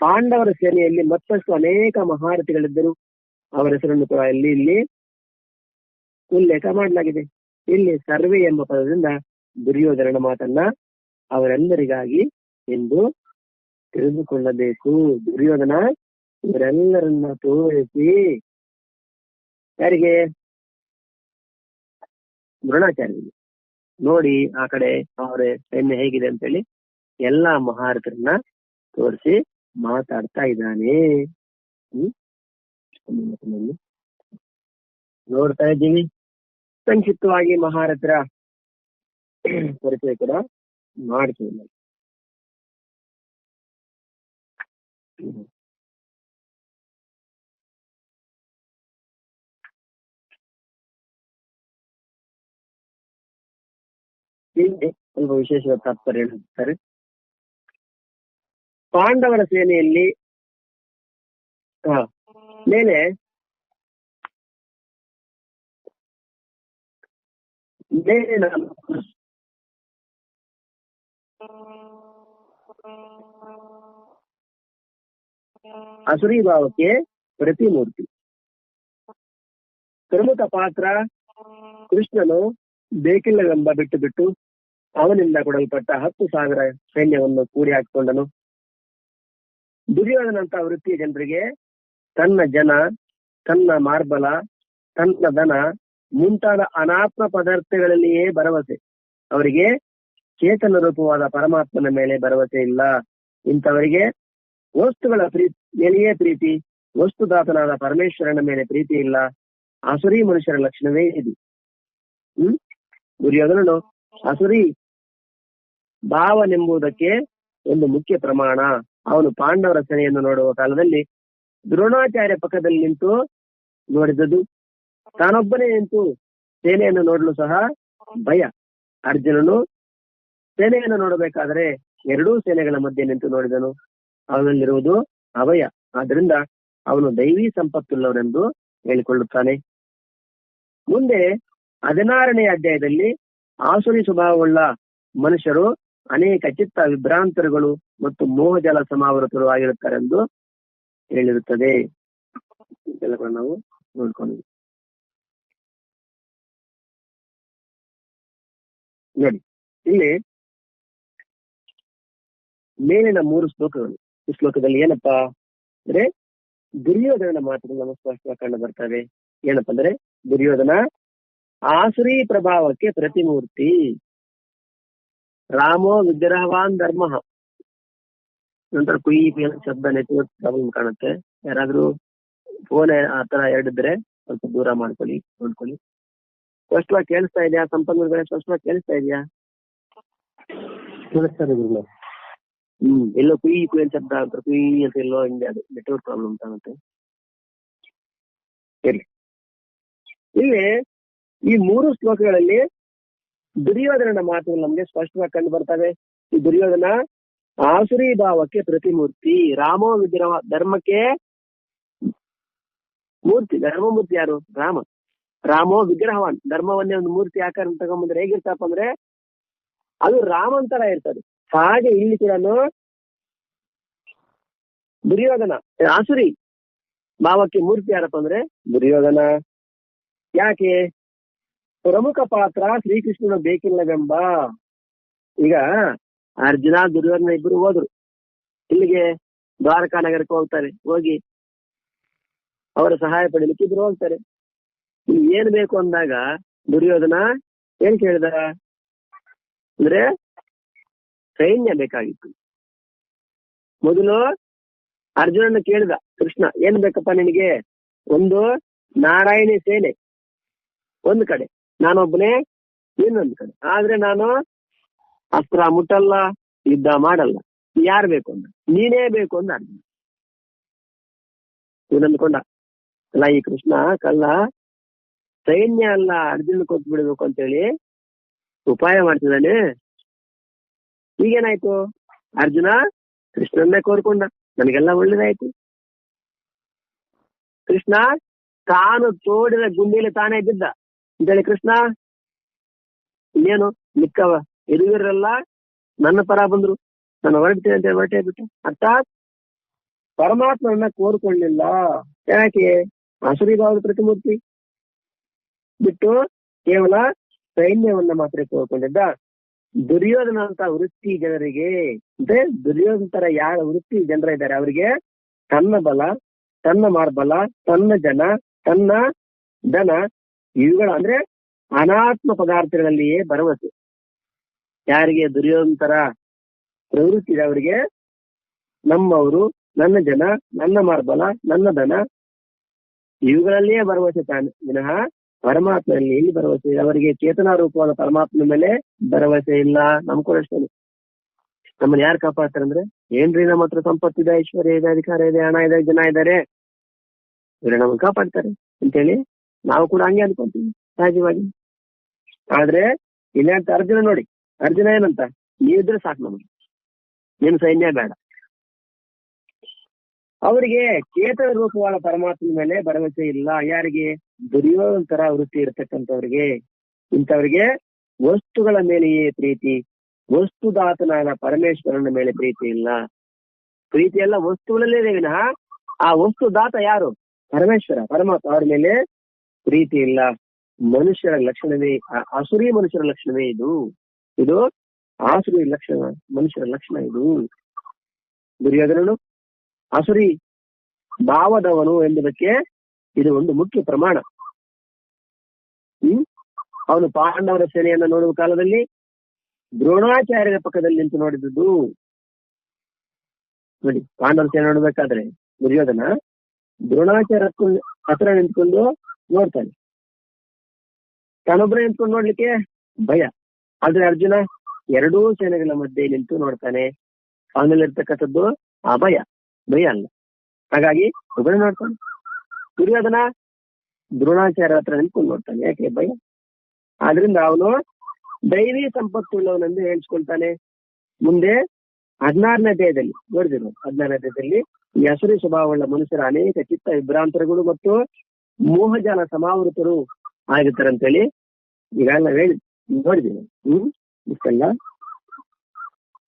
[SPEAKER 1] ಪಾಂಡವರ ಸೇನೆಯಲ್ಲಿ ಮತ್ತಷ್ಟು ಅನೇಕ ಮಹಾರಥಿಗಳಿದ್ದರು. ಅವರ ಹೆಸರನ್ನು ಕೂಡ ಇಲ್ಲಿ ಉಲ್ಲೇಖ ಮಾಡಲಾಗಿದೆ. ಇಲ್ಲಿ ಸರ್ವೆ ಎಂಬ ಪದದಿಂದ ದುರ್ಯೋಧನನ ಮಾತನ್ನ ಅವರೆಲ್ಲರಿಗಾಗಿ ಎಂದು ತಿಳಿದುಕೊಳ್ಳಬೇಕು. ದುರ್ಯೋಧನ ಇವರೆಲ್ಲರನ್ನ ತೋರಿಸಿ ಯಾರಿಗೆ? ದ್ರೋಣಾಚಾರ್ಯರಿಗೆ. ನೋಡಿ ಆ ಕಡೆ ಅವರ ಸೈನ್ಯ ಹೇಗಿದೆ ಅಂತೇಳಿ ಎಲ್ಲಾ ಮಹಾರಥರನ್ನ ತೋರಿಸಿ ಮಾತಾಡ್ತಾ ಇದ್ದಾನೆ. ನೋಡ್ತಾ ಇದ್ದೀವಿ. ಸಂಕ್ಷಿಪ್ತವಾಗಿ ಮಹಾರಥರ ಪರಿಚಯ ಕೂಡ ಮಾಡ್ತೀವಿ. ಸ್ವಲ್ಪ ವಿಶೇಷವಾದ ತಾತ್ಪರ್ಯ ಹೇಳ್ತಾರೆ. ಪಾಂಡವರ ಸೇನೆಯಲ್ಲಿ ಮೇಲೆ ಮೇಲಿನ ಅಸುರಿ ಭಾವಕ್ಕೆ ಪ್ರತಿಮೂರ್ತಿ. ಪ್ರಮುಖ ಪಾತ್ರ ಕೃಷ್ಣನು ಬೇಕಿಲ್ಲವೆಂಬ ಬಿಟ್ಟು ಅವನಿಂದ ಕೊಡಲ್ಪಟ್ಟ 10,000 ಸೈನ್ಯವನ್ನು ಕೂಡಿ ಹಾಕಿಕೊಂಡನು. ದುರ್ಯೋಧನಂತ ವೃತ್ತಿಯ ಜನರಿಗೆ ತನ್ನ ಜನ, ತನ್ನ ಮಾರ್ಬಲ, ತನ್ನ ದನ ಮುಂತಾದ ಅನಾತ್ಮ ಪದಾರ್ಥಗಳಲ್ಲಿಯೇ ಭರವಸೆ. ಅವರಿಗೆ ಚೇತನ ರೂಪವಾದ ಪರಮಾತ್ಮನ ಮೇಲೆ ಭರವಸೆ ಇಲ್ಲ. ಇಂಥವರಿಗೆ ವಸ್ತುಗಳ ಮೇಲೆಯೇ ಪ್ರೀತಿ, ವಸ್ತುದಾತನಾದ ಪರಮೇಶ್ವರನ ಮೇಲೆ ಪ್ರೀತಿ ಇಲ್ಲ. ಅಸುರಿ ಮನುಷ್ಯರ ಲಕ್ಷಣವೇ ಇದು. ದುರ್ಯೋಧನನು ಅಸುರಿ ಭಾವನೆಂಬುದಕ್ಕೆ ಒಂದು ಮುಖ್ಯ ಪ್ರಮಾಣ. ಅವನು ಪಾಂಡವರ ಸೇನೆಯನ್ನು ನೋಡುವ ಕಾಲದಲ್ಲಿ ದ್ರೋಣಾಚಾರ್ಯ ಪಕ್ಕದಲ್ಲಿ ನಿಂತು ನೋಡಿದದು. ತಾನೊಬ್ಬನೇ ನಿಂತು ಸೇನೆಯನ್ನು ನೋಡಲು ಸಹ ಭಯ. ಅರ್ಜುನನು ಸೇನೆಯನ್ನು ನೋಡಬೇಕಾದರೆ ಎರಡೂ ಸೇನೆಗಳ ಮಧ್ಯೆ ನಿಂತು ನೋಡಿದನು. ಅವನಲ್ಲಿರುವುದು ಅಭಯ. ಆದ್ರಿಂದ ಅವನು ದೈವಿ ಸಂಪತ್ತುಳ್ಳವನೆಂದು ಹೇಳಿಕೊಳ್ಳುತ್ತಾನೆ. ಮುಂದೆ 16ನೇ ಅಧ್ಯಾಯದಲ್ಲಿ ಆಸುರಿ ಸ್ವಭಾವವುಳ್ಳ ಮನುಷ್ಯರು ಅನೇಕ ಚಿತ್ತ ವಿಭ್ರಾಂತರುಗಳು ಮತ್ತು ಮೋಹಜಲ ಸಮಾವೃತರು ಆಗಿರುತ್ತಾರೆಂದು ಹೇಳಿರುತ್ತದೆ. ನಾವು ನೋಡ್ಕೊಂಡಿದ್ವಿ. ನೋಡಿ, ಇಲ್ಲಿ ಮೇಲಿನ 3 ಶ್ಲೋಕಗಳು. ಈ ಶ್ಲೋಕದಲ್ಲಿ ಏನಪ್ಪಾ ಅಂದ್ರೆ ದುರ್ಯೋಧನನ ಮಾತುಗಳು ನಮಗೆ ಸ್ಪಷ್ಟವಾಗಿ ಕಂಡು ಬರ್ತವೆ. ಏನಪ್ಪಾ ಅಂದ್ರೆ ದುರ್ಯೋಧನ ಆಸುರಿ ಪ್ರಭಾವಕ್ಕೆ ಪ್ರತಿಮೂರ್ತಿ. ರಾಮೋ ವಿಗ್ರಹವಾನ್ ಧರ್ಮ. ನಂತರ ಕುಯಿ ಶಬ್ದ ನೆಟ್ವರ್ಕ್ ಪ್ರಾಬ್ಲಮ್ ಕಾಣುತ್ತೆ. ಯಾರಾದ್ರೂ ಫೋನ್ ಆತರ ಎರಡಿದ್ರೆ ಸ್ವಲ್ಪ ದೂರ ಮಾಡ್ಕೊಳ್ಳಿ, ನೋಡ್ಕೊಳ್ಳಿ. ಸ್ಪಷ್ಟವಾಗಿ ಕೇಳಿಸ್ತಾ ಇದೆಯಾ? ಸಂಪನ್ಮೂಲಗಳೇ ಸ್ಪಷ್ಟವಾಗಿ ಕೇಳಿಸ್ತಾ ಇದೆಯಾ? ಎಲ್ಲೋ ಕುಯಿ ಅಂತ ಶಬ್ದ ಕುಯಿ ಅಂತ ಎಲ್ಲೋ ಹಿಂಗೆ ಅದು ನೆಟ್ವರ್ಕ್ ಪ್ರಾಬ್ಲಮ್ ಕಾಣುತ್ತೆ. ಸರಿ, ಇಲ್ಲಿ ಈ 3 ಶ್ಲೋಕಗಳಲ್ಲಿ ದುರ್ಯೋಧನನ ಮಾತುಗಳು ನಮ್ಗೆ ಸ್ಪಷ್ಟವಾಗಿ ಕಂಡು ಬರ್ತವೆ. ಈ ದುರ್ಯೋಧನ ಆಸುರಿ ಭಾವಕ್ಕೆ ಪ್ರತಿಮೂರ್ತಿ. ರಾಮೋ ವಿಗ್ರಹ, ಧರ್ಮಕ್ಕೆ ಮೂರ್ತಿ. ಧರ್ಮಮೂರ್ತಿ ಯಾರು? ರಾಮ. ರಾಮೋ ವಿಗ್ರಹವಾನ್, ಧರ್ಮವನ್ನೇ ಒಂದು ಮೂರ್ತಿ ಆಕಾರ ತಗೊಂಬಂದ್ರೆ ಹೇಗಿರ್ತಪ್ಪ ಅಂದ್ರೆ ಅದು ರಾಮನ್ ತರ ಇರ್ತದೆ. ಹಾಗೆ ಇಲ್ಲಿ ಕೂಡ ದುರ್ಯೋಧನ ಆಸುರಿ ಭಾವಕ್ಕೆ ಮೂರ್ತಿ ಯಾರಪ್ಪ ಅಂದ್ರೆ ದುರ್ಯೋಧನ. ಯಾಕೆ? ಪ್ರಮುಖ ಪಾತ್ರ ಶ್ರೀಕೃಷ್ಣನ ಬೇಕಿಲ್ಲವೆಂಬ. ಈಗ ಅರ್ಜುನ ದುರ್ಯೋಧನ ಇಬ್ಬರು ಹೋದ್ರು ಇಲ್ಲಿಗೆ, ದ್ವಾರಕಾ ನಗರಕ್ಕೆ ಹೋಗ್ತಾರೆ. ಹೋಗಿ ಅವರ ಸಹಾಯ ಪಡೀಲಿಕ್ಕೆ ಇಬ್ರು ಹೋಗ್ತಾರೆ. ಏನ್ ಬೇಕು ಅಂದಾಗ ದುರ್ಯೋಧನ ಏನ್ ಕೇಳಿದ ಅಂದ್ರೆ ಸೈನ್ಯ ಬೇಕಾಗಿತ್ತು. ಮೊದಲು ಅರ್ಜುನನ ಕೇಳಿದ ಕೃಷ್ಣ, ಏನ್ ಬೇಕಪ್ಪ ನಿನಗೆ? ಒಂದು ನಾರಾಯಣಿ ಸೇನೆ ಒಂದ್ ಕಡೆ, ನಾನೊಬ್ಬನೇ ಇನ್ನೊಂದು ಕಡೆ. ಆದ್ರೆ ನಾನು ಅಸ್ತ್ರ ಮುಟ್ಟಲ್ಲ, ಯುದ್ಧ ಮಾಡಲ್ಲ. ಯಾರು ಬೇಕು ಅಂದ? ನೀನೇ ಬೇಕು ಅಂದ ಅರ್ಜುನ. ಇವನಂದ್ಕೊಂಡ ಅಲ್ಲ, ಈ ಕೃಷ್ಣ ಕಲ್ಲ ಸೈನ್ಯ ಅಲ್ಲ ಅರ್ಜುನ ಕೊಟ್ಟು ಬಿಡ್ಬೇಕು ಅಂತೇಳಿ ಉಪಾಯ ಮಾಡ್ತಿದ್ದಾನೆ. ಈಗೇನಾಯ್ತು? ಅರ್ಜುನ ಕೃಷ್ಣನ್ನೇ ಕೋರ್ಕೊಂಡ, ನನಗೆಲ್ಲ ಒಳ್ಳೇದಾಯ್ತು. ಕೃಷ್ಣ ತಾನು ತೋಡಿದ ಗುಂಡಿಯಲ್ಲಿ ತಾನೇ ಬಿದ್ದ ಅಂತೇಳಿ ಕೃಷ್ಣ ಇನ್ನೇನು ಮಿಕ್ಕವ ಎದುಗಿರಲ್ಲ ನನ್ನ ಪರ ಬಂದ್ರು, ನಾನು ಹೊರಡ್ತೀನಿ ಅಂತ ಹೊರಟೇ ಬಿಟ್ಟು. ಅರ್ಥಾತ್ ಪರಮಾತ್ಮನ ಕೋರ್ಕೊಳ್ಳಿಲ್ಲ. ಯಾಕೆ? ಆಸುರಿ ಭಾವದ ಪ್ರತಿಮೂರ್ತಿ ಬಿಟ್ಟು ಕೇವಲ ಸೈನ್ಯವನ್ನ ಮಾತ್ರ ಕೋರ್ಕೊಂಡಿದ್ದ. ದುರ್ಯೋಧನ ಅಂತ ವೃತ್ತಿ ಜನರಿಗೆ ಅಂದ್ರೆ ದುರ್ಯೋಧನ ತರ ಯಾರ ವೃತ್ತಿ ಜನರ ಇದ್ದಾರೆ ಅವರಿಗೆ ತನ್ನ ಬಲ, ತನ್ನ ಮಾರ್ಬಲ, ತನ್ನ ಜನ, ತನ್ನ ದನ ಇವುಗಳ ಅಂದ್ರೆ ಅನಾತ್ಮ ಪದಾರ್ಥಗಳಲ್ಲಿಯೇ ಭರವಸೆ. ಯಾರಿಗೆ ದುರ್ಯೋಧನ ತರ ಪ್ರವೃತ್ತಿ ಇದೆ ಅವರಿಗೆ ನಮ್ಮವರು, ನನ್ನ ಜನ, ನನ್ನ ಮಾರ್ಬಲ, ನನ್ನ ದನ ಇವುಗಳಲ್ಲಿಯೇ ಭರವಸೆ ತಾನೆ ವಿನಃ ಪರಮಾತ್ಮನಲ್ಲಿ ಎಲ್ಲಿ ಭರವಸೆ ಇದೆ? ಅವರಿಗೆ ಚೇತನಾ ರೂಪವಾದ ಪರಮಾತ್ಮನ ಮೇಲೆ ಭರವಸೆ ಇಲ್ಲ. ನಮ್ ಕೂಡ ಅಷ್ಟೇ. ನಮ್ಮನ್ನ ಯಾರು ಕಾಪಾಡ್ತಾರೆ ಅಂದ್ರೆ, ಏನ್ರಿ ನಮ್ಮ ಹತ್ರ ಸಂಪತ್ತಿದೆ, ಐಶ್ವರ್ಯ ಇದೆ, ಅಧಿಕಾರ ಇದೆ, ಹಣ ಇದೆ, ಜನ ಇದ್ದಾರೆ, ಇವ್ರೆ ನಮ್ಮನ್ನ ಕಾಪಾಡ್ತಾರೆ ಅಂತೇಳಿ ನಾವು ಕೂಡ ಹಂಗೆ ಅನ್ಕೊಂತೀವಿ ಸಹಜವಾಗಿ. ಆದ್ರೆ ಇಲ್ಲೇಂತ ಅರ್ಜುನ ನೋಡಿ, ಅರ್ಜುನ ಏನಂತ? ನೀವಿದ್ರೆ ಸಾಕು ನಮಗೆ, ನಿಮ್ ಸೈನ್ಯ ಬೇಡ. ಅವರಿಗೆ ಚೇತನ ರೂಪವಾದ ಪರಮಾತ್ಮನ ಮೇಲೆ ಭರವಸೆ ಇಲ್ಲ. ಯಾರಿಗೆ? ದುರ್ಯೋಧನ ತರ ವೃತ್ತಿ ಇರ್ತಕ್ಕಂಥವ್ರಿಗೆ. ಇಂಥವರಿಗೆ ವಸ್ತುಗಳ ಮೇಲೆಯೇ ಪ್ರೀತಿ, ವಸ್ತುದಾತನಾದ ಪರಮೇಶ್ವರನ ಮೇಲೆ ಪ್ರೀತಿ ಇಲ್ಲ. ಪ್ರೀತಿ ಎಲ್ಲ ವಸ್ತುಗಳಲ್ಲೇ ವಿನಃ ಆ ವಸ್ತುದಾತ ಯಾರು? ಪರಮೇಶ್ವರ, ಪರಮಾತ್ಮ. ಅವರ ಮೇಲೆ ಪ್ರೀತಿ ಇಲ್ಲ. ಮನುಷ್ಯರ ಲಕ್ಷಣವೇ, ಅಸುರಿ ಮನುಷ್ಯರ ಲಕ್ಷಣವೇ ಇದು ಆಸುರಿ ಲಕ್ಷಣ, ಮನುಷ್ಯರ ಲಕ್ಷಣ ಇದು. ದುರ್ಯೋಧನನು ಅಸುರಿ ಭಾವದವನು ಎಂಬುದಕ್ಕೆ ಇದು ಒಂದು ಮುಖ್ಯ ಪ್ರಮಾಣ. ಅವನು ಪಾಂಡವರ ಸೇನೆಯನ್ನು ನೋಡುವ ಕಾಲದಲ್ಲಿ ದ್ರೋಣಾಚಾರ್ಯರ ಪಕ್ಕದಲ್ಲಿ ನಿಂತು ನೋಡಿದ್ದು ನೋಡಿ. ಪಾಂಡವರ ಸೇನೆ ನೋಡ್ಬೇಕಾದ್ರೆ ದುರ್ಯೋಧನ ದ್ರೋಣಾಚಾರ್ಯ ಹತ್ರ ನಿಂತ್ಕೊಂಡು ನೋಡ್ತಾನೆ. ತಾನೊಬ್ಬರೇ ನಿಂತ್ಕೊಂಡು ನೋಡ್ಲಿಕ್ಕೆ ಭಯ. ಆದ್ರೆ ಅರ್ಜುನ ಎರಡೂ ಸೇನೆಗಳ ಮಧ್ಯೆ ನಿಂತು ನೋಡ್ತಾನೆ. ಅವನಲ್ಲಿರ್ತಕ್ಕಂಥದ್ದು ಆ ಭಯ ಅಲ್ಲ. ಹಾಗಾಗಿ ಒಬ್ಬನೇ ನೋಡ್ತಾನೆ. ದುರ್ಯೋಧನ ದ್ರೋಣಾಚಾರ್ಯ ಹತ್ರ ನಿಂತ್ಕೊಂಡು ನೋಡ್ತಾನೆ. ಯಾಕೆ? ಭಯ. ಆದ್ರಿಂದ ಅವನು ದೈವಿ ಸಂಪತ್ತುಳ್ಳವನೆಂದು ಹೇಳ್ಸ್ಕೊಳ್ತಾನೆ. ಮುಂದೆ 16ನೇ ಅಧ್ಯಾಯದಲ್ಲಿ ನೋಡಿದ್ರು. 16ನೇ ಅಧ್ಯಾಯದಲ್ಲಿ ಈ ಅಸುರಿ ಸ್ವಭಾವವುಳ್ಳ ಮನುಷ್ಯರ ಅನೇಕ ಚಿತ್ತ ವಿಭ್ರಾಂತರಗಳು ಮತ್ತು ಮೋಹಜಾಲ ಸಮಾವೃತರು ಆಗಿರ್ತಾರಂತೇಳಿ ಈಗಾಗಲೇ ನಾವು ಹೇಳಿ ನೋಡಿದೀವಿ. ಇಷ್ಟೆಲ್ಲ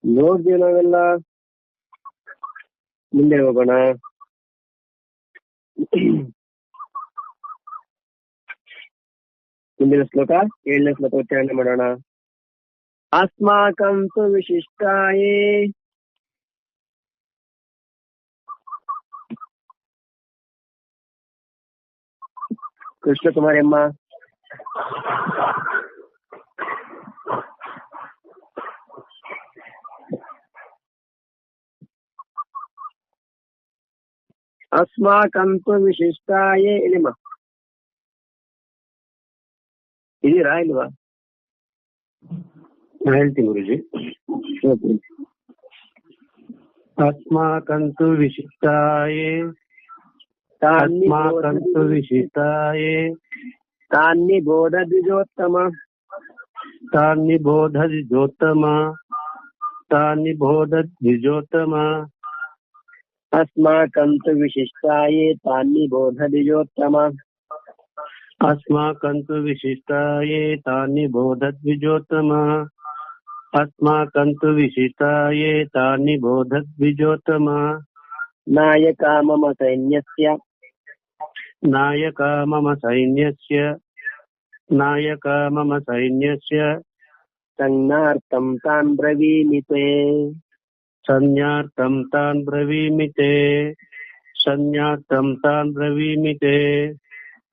[SPEAKER 1] ನೋಡಿದೀವಿ ನಾವೆಲ್ಲ. ಮುಂದೆ ಹೋಗೋಣ. ಮುಂದಿನ ಶ್ಲೋಕ 7ನೇ ಶ್ಲೋಕ ಉಚ್ಚಾರಣೆ ಮಾಡೋಣ. ಅಸ್ಮಾಕಂ ತು ವಿಶಿಷ್ಟಾಯೇ ಕೃಷ್ಣಕುಮಾರಿ ಅಮ್ಮ. ಅಸ್ಮಾಕಂ ತು ವಿಶಿಷ್ಟಾಯೇ ಇಳಿಮ. ಇದೀರಾ ಇಲ್ವಾ?
[SPEAKER 3] ಹೇಳ್ತೀನಿ ಗುರುಜಿ. ಅಸ್ಮಾಕಂತು ವಿಶಿಷ್ಟಾಯೇ ಅಸ್ಮಾಕಂತು ವಿಶಿಷ್ಟಾಯೇ
[SPEAKER 1] ತಾನ್ನಿಬೋಧ ದ್ವಿಜೋತ್ತಮ
[SPEAKER 3] ತಾನ್ನಿಬೋಧ ದ್ವಿಜೋತ್ತಮ ತಾನ್ನಿಬೋಧ ದ್ವಿಜೋತ್ತಮ
[SPEAKER 1] ಅಸ್ಮಾಕಂತು ವಿಶಿಷ್ಟಾಯೇ ತಾನ್ನಿಬೋಧ ದ್ವಿಜೋತ್ತಮ
[SPEAKER 3] ಅಸ್ಮಾಕಂತು ವಿಶಿಷ್ಟಾಯೇ ತಾನ್ನಿಬೋಧ ದ್ವಿಜೋತ್ತಮ ಅಸ್ಮಾಕಂತು ವಿಶಿಷ್ಟಾಯೇ ತಾನ್ನಿಬೋಧ ದ್ವಿಜೋತ್ತಮ
[SPEAKER 1] ನಾಯಕ ಮಮ ಸೈನ್ಯಸ್ಯ
[SPEAKER 3] ನಾಯಕ ಮಮ ಸೈನ್ಯಸ್ಯ ನಾಯಕ ಮಮ ಸೈನ್ಯಸ್ಯ
[SPEAKER 1] ಸಂಜ್ಞಾರ್ಥಂ ತಾನ್ ಬ್ರವೀಮಿ ತೇ
[SPEAKER 3] ಸಂಜ್ಞಾರ್ಥಂ ತಾನ್ ಬ್ರವೀಮಿ ತೇ ಸಂಜ್ಞಾರ್ಥಂ ತಾನ್ ಬ್ರವೀಮಿ ತೇ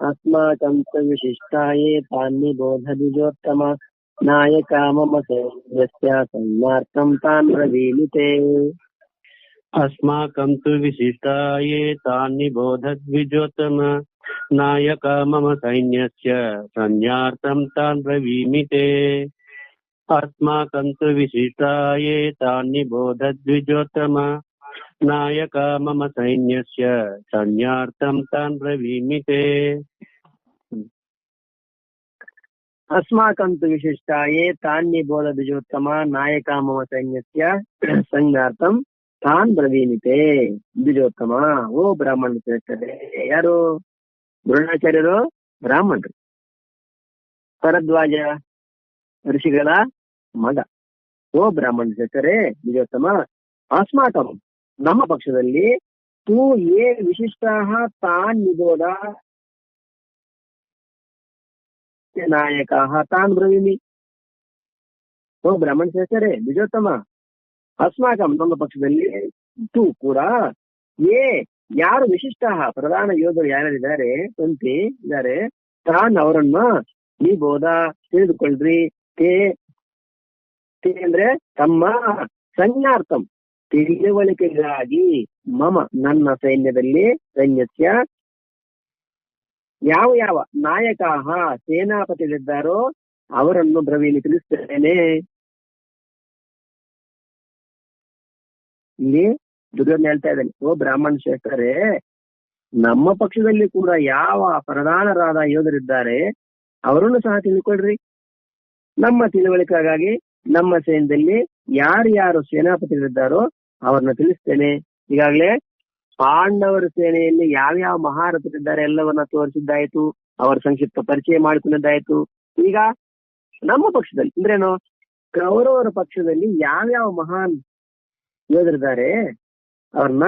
[SPEAKER 1] ಅಸ್ಮಾಕಂ ತು ವಿಶಿಷ್ಟಾಯೇ ತಾನ್ನಿಬೋಧ ದ್ವಿಜೋತ್ತಮ ನಾಯಕ ಮಮ ಸೈನ್ಯಸ್ಯ ಸಂಜ್ಞಾರ್ಥಂ ತಾನ್ ಬ್ರವೀಮಿ ತೇ
[SPEAKER 3] ಅಸ್ಮಾಕಂ ತು ವಿಶಿಷ್ಟಾಯೇ ತಾನ್ನಿಬೋಧ ದ್ವಿಜೋತ್ತಮ ನಾಯಕ ಮಮ ಸೈನ್ಯಸ್ಯ ಸಂಜ್ಞಾರ್ಥಂ ತಾನ್ ಬ್ರವೀಮಿ ತೇ ಅಸ್ಮಾಕಂ ತು ವಿಶಿಷ್ಟಾಯೇ ತಾನ್ನಿಬೋಧ ದ್ವಿಜೋತ್ತಮ ನಾಯಕ ಮಮ ಸೈನ್ಯಸ್ಯ ಸಂಜ್ಞಾರ್ಥಂ ತಾನ್ ಬ್ರವೀಮಿ ತೇ
[SPEAKER 1] ಅಸ್ಮಾಕಂ ತು ವಿಶಿಷ್ಟಾಯೇ ತಾನ್ನಿಬೋಧ ದ್ವಿಜೋತ್ತಮ ನಾಯಕ ಮಮ ಸೈನ್ಯಸ್ಯ ಸಂಜ್ಞಾರ್ಥಂ ತಾನ್ ಬ್ರವೀಮಿ ತೇ. ದ್ವಿಜೋತ್ತಮ ಓ ಬ್ರಾಹ್ಮಣ ಶ್ರೇಷ್ಠರೇ. ಯಾರು? ದ್ರೋಣಾಚಾರ್ಯರು ಬ್ರಾಹ್ಮಣರು, ಭರದ್ವಾಜ ಋಷಿಗಳ ಮಗ. ಓ ಬ್ರಾಹ್ಮಣ ಶ್ರೇಷ್ಠರೇ, ದ್ವಿಜೋತ್ತಮ, ಅಸ್ಮಾಕಂ ನಮ್ಮ ಪಕ್ಷದಲ್ಲಿ ತೂ ಯೇ ವಿಶಿಷ್ಟಾಃ ತಾನ್ ನಿಬೋಧ ನಾಯಕಾಃ ತಾನ್ ಬ್ರವೀಮಿ. ಓ ಬ್ರಾಹ್ಮಣ ಶ್ರೇಷ್ಠರೇ, ದ್ವಿಜೋತ್ತಮ, ಅಸ್ಮಾಕಂ ನಮ್ಮ ಪಕ್ಷದಲ್ಲಿ ತೂ ಕೂಡ ಯಾರು ವಿಶಿಷ್ಟ ಪ್ರಧಾನ ಯೋಧರು ಯಾರ್ಯಾರಿದ್ದಾರೆ ತಂತಿ ಇದ್ದಾರೆ ತಾನ್ ಅವರನ್ನ ನಿಬೋಧ ತಿಳಿದುಕೊಳ್ಳ್ರಿ. ತೇ ಅಂದ್ರೆ ತಮ್ಮ ಸಂಜ್ಞಾರ್ಥಂ ತಿಳುವಳಿಕೆಗಾಗಿ ಮಮ ನನ್ನ ಸೈನ್ಯದಲ್ಲಿ ಸೈನ್ಯಸ್ಯ ಯಾವ ನಾಯಕ ಸೇನಾಪತಿಗಳಿದ್ದಾರೋ ಅವರನ್ನು ಬ್ರವೀಮಿ ತಿಳಿಸ್ತೇನೆ. ಇಲ್ಲಿ ದುರ್ಯೋಧನ ಹೇಳ್ತಾ ಇದ್ದಾನೆ, ಓ ಬ್ರಾಹ್ಮಣ ಶ್ರೇಷ್ಠರೇ, ನಮ್ಮ ಪಕ್ಷದಲ್ಲಿ ಕೂಡ ಯಾವ ಪ್ರಧಾನರಾದ ಯೋಧರಿದ್ದಾರೆ ಅವರನ್ನು ಸಹ ತಿಳ್ಕೊಳ್ರಿ. ನಮ್ಮ ತಿಳುವಳಿಕೆಗಾಗಿ ನಮ್ಮ ಸೈನ್ಯದಲ್ಲಿ ಯಾರ್ಯಾರು ಸೇನಾಪತಿಗಳಿದ್ದಾರೋ ಅವ್ರನ್ನ ತಿಳಿಸ್ತೇನೆ. ಈಗಾಗಲೇ ಪಾಂಡವರ ಸೇನೆಯಲ್ಲಿ ಯಾವ್ಯಾವ ಮಹಾರಥರಿದ್ದಾರೆ ಎಲ್ಲವನ್ನ ತೋರಿಸಿದ್ದಾಯ್ತು, ಅವರ ಸಂಕ್ಷಿಪ್ತ ಪರಿಚಯ ಮಾಡಿಕೊಂಡಿದ್ದಾಯ್ತು. ಈಗ ನಮ್ಮ ಪಕ್ಷದಲ್ಲಿ ಅಂದ್ರೇನು, ಕೌರವರ ಪಕ್ಷದಲ್ಲಿ ಯಾವ್ಯಾವ ಮಹಾನ್ ಯೋಧರಿದ್ದಾರೆ ಅವ್ರನ್ನ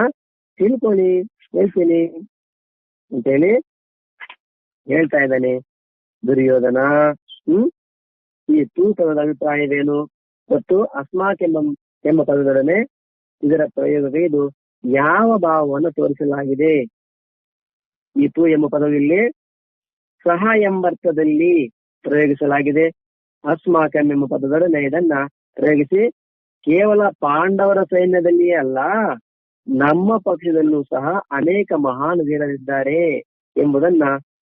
[SPEAKER 1] ತಿಳ್ಕೊಳ್ಳಿ, ಹೇಳ್ತೀನಿ ಅಂತೇಳಿ ಹೇಳ್ತಾ ಇದ್ದಾನೆ ದುರ್ಯೋಧನ. ಈ ತೂಕದ ಅಭಿಪ್ರಾಯವೇನು? ಮತ್ತು ಅಸ್ಮಾಕ್ ಎಂಬ ಪದದೊಡನೆ ಇದರ ಪ್ರಯೋಗವೇದು? ಯಾವ ಭಾವವನ್ನು ತೋರಿಸಲಾಗಿದೆ? ಈ ತೂ ಎಂಬ ಪದವಿಲ್ಲಿ ಸಹ ಎಂಬರ್ಥದಲ್ಲಿ ಪ್ರಯೋಗಿಸಲಾಗಿದೆ. ಅಸ್ಮಾಕಂ ಎಂಬ ಪದದೊಡನೆ ಇದನ್ನ ಪ್ರಯೋಗಿಸಿ ಕೇವಲ ಪಾಂಡವರ ಸೈನ್ಯದಲ್ಲಿಯೇ ಅಲ್ಲ, ನಮ್ಮ ಪಕ್ಷದಲ್ಲೂ ಸಹ ಅನೇಕ ಮಹಾನ್ ವೀರರಿದ್ದಾರೆ ಎಂಬುದನ್ನ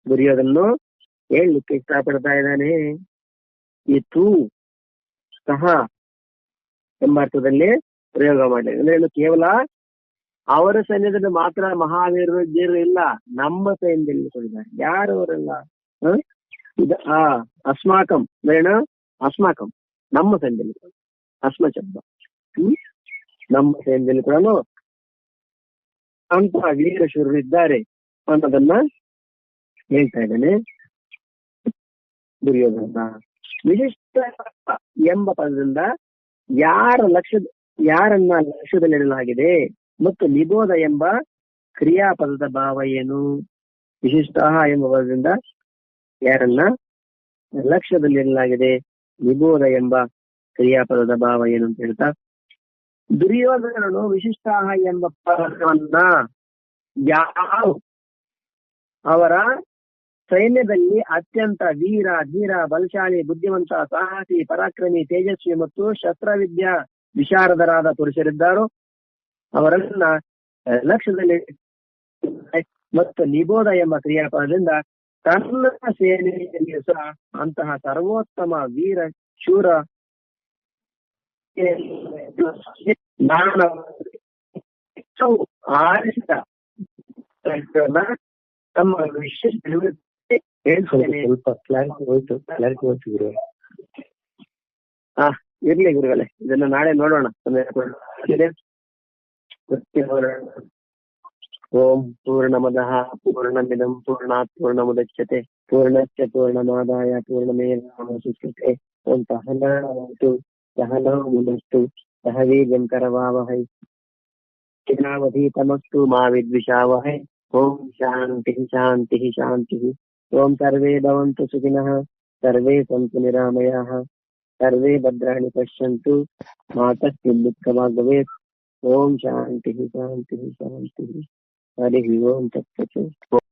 [SPEAKER 1] ದುರ್ಯೋಧನನು ಹೇಳಲಿಕ್ಕೆ ಇಷ್ಟಪಡ್ತಾ ಇದ್ದಾನೆ. ಈ ತೂ ಸಹ ಎಂಬ ಅರ್ಥದಲ್ಲಿ ಪ್ರಯೋಗ ಮಾಡಿದೆ. ಅಂದ್ರೆ ಕೇವಲ ಅವರ ಸೈನ್ಯದಲ್ಲಿ ಮಾತ್ರ ಮಹಾವೀರರು ಇಲ್ಲ, ನಮ್ಮ ಸೈನ್ಯದಲ್ಲಿ ಇದ್ದಾರೆ. ಯಾರು ಅವರೆಲ್ಲ? ಅಸ್ಮಾಕಂ ಅಂದ್ರೆ ಅಸ್ಮಾಕಂ ನಮ್ಮ ಸೈನ್ಯದಲ್ಲಿ, ಅಸ್ಮ ಶಬ್ದ ನಮ್ಮ ಸೈನ್ಯದಲ್ಲಿ ಕೂಡ ಅಂತ ವೀರಶೂರರು ಇದ್ದಾರೆ ಅನ್ನೋದನ್ನ ಹೇಳ್ತಾ ಇದ್ದಾನೆ ದುರ್ಯೋಧನ. ವಿಶಿಷ್ಟ ಎಂಬ ಪದದಿಂದ ಯಾರನ್ನ ಲಕ್ಷ್ಯದಲ್ಲಿಡಲಾಗಿದೆ ಮತ್ತು ನಿಬೋಧ ಎಂಬ ಕ್ರಿಯಾಪದದ ಭಾವ ಏನು? ವಿಶಿಷ್ಟ ಎಂಬ ಪದದಿಂದ ಯಾರನ್ನ ಲಕ್ಷ್ಯದಲ್ಲಿಡಲಾಗಿದೆ, ನಿಬೋಧ ಎಂಬ ಕ್ರಿಯಾಪದದ ಭಾವ ಏನು ಅಂತ ಹೇಳ್ತಾ, ದುರ್ಯೋಧನನು ವಿಶಿಷ್ಟ ಎಂಬ ಪದವನ್ನ ಯಾವ ಅವರ ಸೈನ್ಯದಲ್ಲಿ ಅತ್ಯಂತ ವೀರ, ಧೀರ, ಬಲಶಾಲಿ, ಬುದ್ಧಿವಂತ, ಸಾಹಸಿ, ಪರಾಕ್ರಮಿ, ತೇಜಸ್ವಿ ಮತ್ತು ಶಸ್ತ್ರವಿದ್ಯಾ ವಿಶಾರದರಾದ ಪುರುಷರಿದ್ದಾರೋ ಅವರನ್ನ ಲಕ್ಷ್ಯದಲ್ಲಿ ಮತ್ತು ನಿಬೋಧ ಎಂಬ ಕ್ರಿಯಾಪದದಿಂದ ತನ್ನ ಸೇನೆಯಲ್ಲಿ ಸಹ ಅಂತಹ ಸರ್ವೋತ್ತಮ ವೀರ ಶೂರ ಆರಿಸಿದ ತಮ್ಮ ವಿಶೇಷ ಹೇಳ್ತೇನೆ.
[SPEAKER 3] ಸ್ವಲ್ಪ ಕ್ಲಾರಿಟಿ ಹೋಯ್ತು ಗುರು.
[SPEAKER 1] ಇರ್ಲಿ ಗುರುಗಳೇ, ಇದನ್ನ ನಾಳೆ ನೋಡೋಣ. ಓಂ ಪೂರ್ಣಮದಃ ಪೂರ್ಣಮಿದಂ ಪೂರ್ಣಾತ್ ಪೂರ್ಣಮುದಚ್ಯತೆ ಪೂರ್ಣಸ್ಯ ಪೂರ್ಣಮಾದಾಯ ಪೂರ್ಣಮೇವಾವಶಿಷ್ಯತೆ. ಓಂ ಸಹನಾವತು ಸಹನೌ ಭುನಕ್ತು ಸಹ ವೀರ್ಯಂ ಕರವಾವಹೈ ತೇನಾವಧೀತಮಸ್ತು ಮಾ ವಿದ್ವಿಷಾವಹೈ. ಓಂ ಶಾಂತಿ ಶಾಂತಿ ಶಾಂತಿ. ಓಂ ಸರ್ವೇ ಭವಂತು ಸುಖಿನಃ, ಸರ್ವೇ ಸಂತು ನಿರಾಮಯಾಃ, ಸರ್ವೇ ಭದ್ರಾಣಿ ಪಶ್ಯಂತು, ಮಾ ಕಶ್ಚಿತ್ ದುಃಖಭಾಗ್ ಭವೇತ್. ಓಂ ಶಾಂತಿ ಶಾಂತಿ ಶಾಂತಿ. ಹರಿ ಓಂ ತತ್ಸತ್.